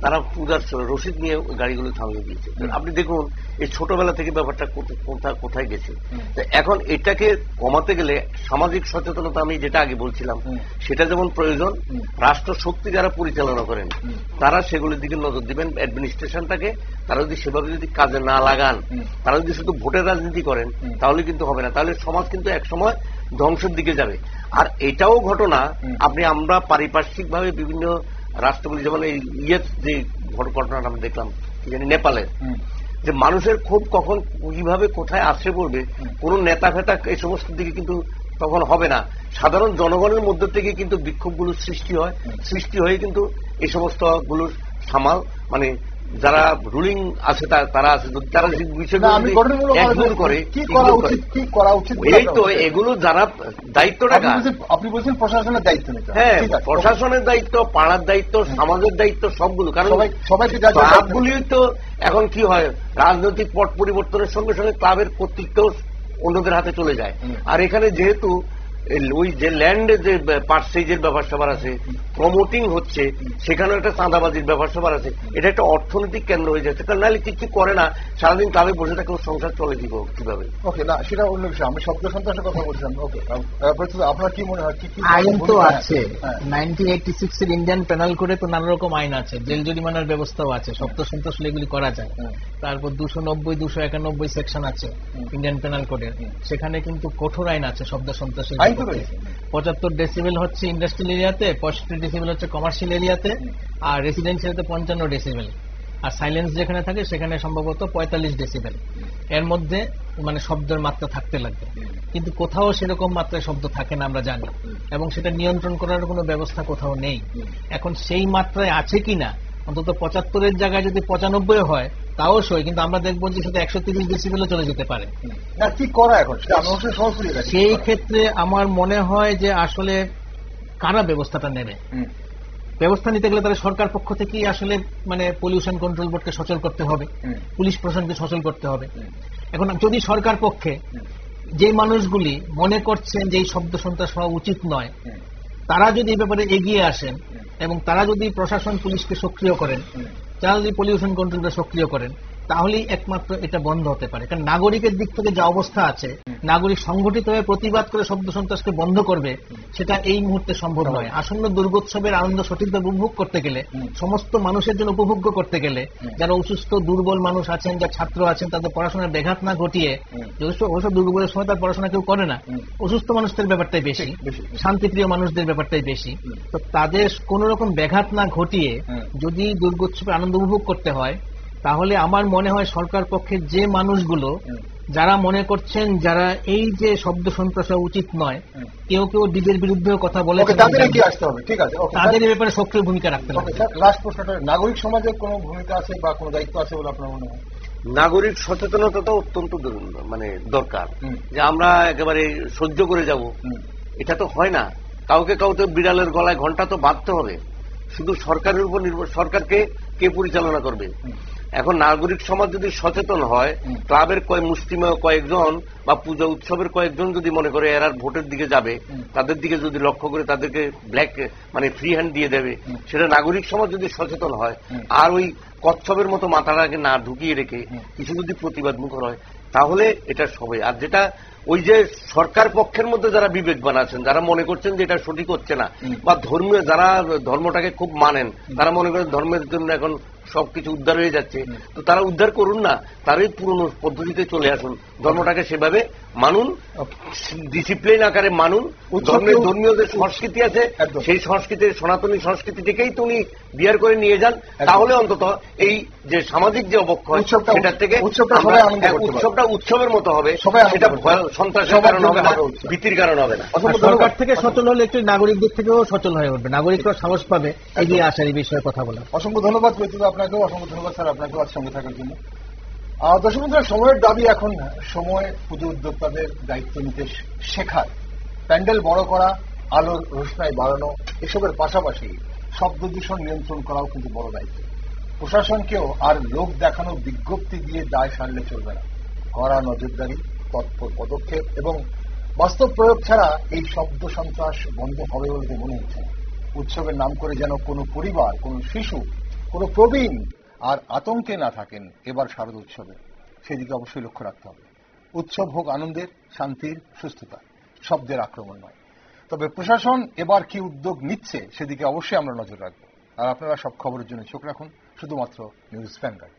তারা পূজার রসিদ নিয়ে গাড়িগুলো থামিয়ে দিয়েছে। আপনি দেখুন এই ছোটবেলা থেকে ব্যাপারটা কোথায় গেছে। এখন এটাকে কমাতে গেলে সামাজিক সচেতনতা, আমি যেটা আগে বলছিলাম, সেটা যেমন প্রয়োজন, রাষ্ট্র শক্তি যারা পরিচালনা করেন তারা সেগুলির দিকে নজর দিবেন। অ্যাডমিনিস্ট্রেশনটাকে তারা যদি সেভাবে যদি কাজে না লাগান, তারা যদি শুধু ভোটের রাজনীতি করেন, তাহলে কিন্তু হবে না। তাহলে সমাজ কিন্তু একসময় ধ্বংসের দিকে যাবে। আর এটাও ঘটনা, আমরা পারিপার্শ্বিক ভাবে বিভিন্ন রাষ্ট্রগুলি, যেমন এই যে ঘটনাটা আমরা দেখলাম কি জানি নেপালের, যে মানুষের ক্ষোভ কখন কিভাবে কোথায় আসে পড়বে, কোন নেতা ফেতা এই সমস্ত দিকে কিন্তু তখন হবে না। সাধারণ জনগণের মধ্য থেকে কিন্তু বিক্ষোভগুলো সৃষ্টি হয়ে কিন্তু এই সমস্ত গুলো সামাল মানে যারা রুলিং আছে তারা আছে, তারা বিষয়গুলো করে এই তো এগুলো যারা দায়িত্বটা, আপনি বলছেন প্রশাসনের দায়িত্ব নিতে। হ্যাঁ, প্রশাসনের দায়িত্ব, পাড়ার দায়িত্ব, সমাজের দায়িত্ব, সবগুলো। কারণ ক্লাবগুলি তো এখন কি হয়, রাজনৈতিক পট পরিবর্তনের সঙ্গে সঙ্গে ক্লাবের কর্তৃত্ব অন্যদের হাতে চলে যায়। আর এখানে যেহেতু ওই যে ল্যান্ডে যে পার্সেজের ব্যাপার স্যাপার আছে, প্রমোটিং হচ্ছে, সেখানেও একটা চাঁদাবাজির ব্যাপার স্যাপার আছে। এটা একটা অর্থনৈতিক কেন্দ্র হয়ে যাচ্ছে। কারণ নাহলে কিছু করে না, সারাদিন ক্লাবে বসে থাকলে সংসার চলে দিব কিভাবে? ওকে, না সেটা অন্য বিষয়, আমি শব্দ সন্ত্রাসের কথা বলছিলাম। ওকে, আপনার কি মনে হয়? আইন তো আছে, 1986 এর ইন্ডিয়ান পেনাল কোডে তো নানা রকম আইন আছে, জেল জরিমানার ব্যবস্থাও আছে, শব্দ সন্ত্রাস এগুলি করা যায়। তারপর 290, 291 সেকশন আছে ইন্ডিয়ান পেনাল কোডের, সেখানে কিন্তু কঠোর আইন আছে শব্দ সন্ত্রাসের। 75 ডেসিবেল হচ্ছে ইন্ডাস্ট্রিয়াল এরিয়াতে, 65 ডেসিবেল হচ্ছে কমার্শিয়াল এরিয়াতে, আর রেসিডেন্সিয়ালতে 55 ডেসিবেল, আর সাইলেন্স যেখানে থাকে সেখানে সম্ভবত 45 ডেসিবেল। এর মধ্যে মানে শব্দের মাত্রা থাকতে লাগবে, কিন্তু কোথাও সেরকম মাত্রায় শব্দ থাকে না আমরা জানি, এবং সেটা নিয়ন্ত্রণ করার কোনো ব্যবস্থা কোথাও নেই। এখন সেই মাত্রায় আছে কিনা অন্তত 75-এর জায়গায় যদি 95 হয় তাও সই, কিন্তু আমরা দেখবো যে সেটা 130 ডেসিবেলও চলে যেতে পারে। না, কি করা এখন সেই ক্ষেত্রে আমার মনে হয় যে আসলে কারা ব্যবস্থাটা নেবে, ব্যবস্থা নিতে গেলে তাহলে সরকার পক্ষ থেকেই আসলে মানে পলিউশন কন্ট্রোল বোর্ডকে সচল করতে হবে, পুলিশ প্রশাসনকে সচল করতে হবে। এখন যদি সরকার পক্ষে যে মানুষগুলি মনে করছেন যে এই শব্দ সন্ত্রাস হওয়া উচিত নয়, তারা যদি এই ব্যাপারে এগিয়ে আসেন এবং তারা যদি প্রশাসন পুলিশকে সক্রিয় করেন, তারা যদি পলিউশন কন্ট্রোলকে সক্রিয় করেন, তাহলেই একমাত্র এটা বন্ধ হতে পারে। কারণ নাগরিকের দিক থেকে যে অবস্থা আছে, নাগরিক সংগঠিত হয়ে প্রতিবাদ করে শব্দ সন্ত্রাসকে বন্ধ করবে, সেটা এই মুহূর্তে সম্ভব নয়। আসন্ন দুর্গোৎসবের আনন্দ সঠিকভাবে উপভোগ করতে গেলে, সমস্ত মানুষের জন্য উপভোগ্য করতে গেলে, যারা অসুস্থ দুর্বল মানুষ আছেন, যারা ছাত্র আছেন, তাদের পড়াশোনার ব্যাঘাত না ঘটিয়ে, অবশ্য দুর্বলের সময় তার পড়াশোনা কেউ করে না, অসুস্থ মানুষদের ব্যাপারটাই বেশি, শান্তিপ্রিয় মানুষদের ব্যাপারটাই বেশি, তো তাদের কোন রকম ব্যাঘাত না ঘটিয়ে যদি দুর্গোৎসবে আনন্দ উপভোগ করতে হয়, তাহলে আমার মনে হয় সরকার পক্ষের যে মানুষগুলো যারা মনে করছেন যারা এই যে শব্দ সন্ত্রাস উচিত নয়, কেউ কেউ ডিজের বিরুদ্ধেও কথা বলেছেন, তাদের এই ব্যাপারে সক্রিয় ভূমিকা রাখতে হবে। লাস্ট প্রশ্নটা, নাগরিক সমাজের কোন ভূমিকা আছে বা কোন দায়িত্ব আছে বলে আপনার মনে হয়? নাগরিক সচেতনতা অত্যন্ত মানে দরকার, যে আমরা একেবারে সহ্য করে যাব এটা তো হয় না। কাউকে কাউকে বিড়ালের গলায় ঘন্টা তো বাঁধতে হবে। শুধু সরকারের উপর নির্ভর, সরকারকে কে পরিচালনা করবে? এখন নাগরিক সমাজ যদি সচেতন হয়, ক্লাবের মুষ্টিমেয় কয়েকজন বা পূজা উৎসবের কয়েকজন যদি মনে করে এরা ভোটের দিকে যাবে, তাদের দিকে যদি লক্ষ্য করে তাদেরকে ব্ল্যাক মানে ফ্রি হ্যান্ড দিয়ে দেবে, সেটা নাগরিক সমাজ যদি সচেতন হয়, আর ওই কচ্ছপের মতো মাথাটাকে না ঢুকিয়ে রেখে কিছু যদি প্রতিবাদ মুখর হয়, তাহলে এটা সবাই। আর যেটা ওই যে সরকার পক্ষের মধ্যে যারা বিবেকবান আছেন, যারা মনে করছেন যে এটা সঠিক হচ্ছে না, বা ধর্মীয় যারা ধর্মটাকে খুব মানেন, তারা মনে করেন ধর্মের জন্য এখন সবকিছু উদ্ধার হয়ে যাচ্ছে, তো তারা উদ্ধার করুন না, তারাই পুরনো পদ্ধতিতে চলে আসুন, ধর্মটাকে সেভাবে মানুন, ডিসিপ্লিন আকারে মানুন। ধর্মীয় যে সংস্কৃতি আছে, সেই সংস্কৃতির সনাতনী সংস্কৃতি থেকেই তুমি বিয়ার করে নিয়ে যান, তাহলে অন্তত এই যে সামাজিক যে অবক্ষয়, সেটার থেকে উৎসবটা উৎসবের মতো হবে, সেটা সন্ত্রাসের কারণ হবে না, ভীতির কারণ হবে না। সরকার থেকে সচল হলে একটু নাগরিকদের থেকেও সচল হয়ে উঠবে, নাগরিকরা সাহস পাবে এগিয়ে আসার এই বিষয়ে কথা বলা। অসংখ্য ধন্যবাদ প্রতিভা আপনাকেও, অসংখ্য ধন্যবাদ স্যার আপনাকেও আজ সঙ্গে থাকার জন্য। দর্শক বন্ধুরা, সময়ের দাবি এখন সময় পুজো উদ্যোক্তাদের দায়িত্ব নিতে শেখার, প্যান্ডেল বড় করা, আলোর রোশনাই বাড়ানো, এসবের পাশাপাশি শব্দ দূষণ নিয়ন্ত্রণ করাও কিন্তু বড় দায়িত্ব। প্রশাসনকেও আর লোক দেখানো বিজ্ঞপ্তি দিয়ে দায় সারলে চলবে না। কড়া নজরদারি, তৎপর পদক্ষেপ এবং বাস্তব প্রয়োগ ছাড়া এই শব্দ সন্ত্রাস বন্ধ হবে বলে মনে হচ্ছে না। উৎসবের নাম করে যেন কোনো পরিবার, কোনো শিশু, কোনো প্রবীণ আর আতঙ্কে না থাকেন এবার শারদ উৎসবে, সেদিকে অবশ্যই লক্ষ্য রাখতে হবে। উৎসব হোক আনন্দের, শান্তির, সুস্থতা, শব্দের আক্রমণ নয়। তবে প্রশাসন এবার কি উদ্যোগ নিচ্ছে সেদিকে অবশ্যই আমরা নজর রাখবো। আর আপনারা সব খবরের জন্য চোখ রাখুন শুধুমাত্র নিউজ ভ্যানগার্ড।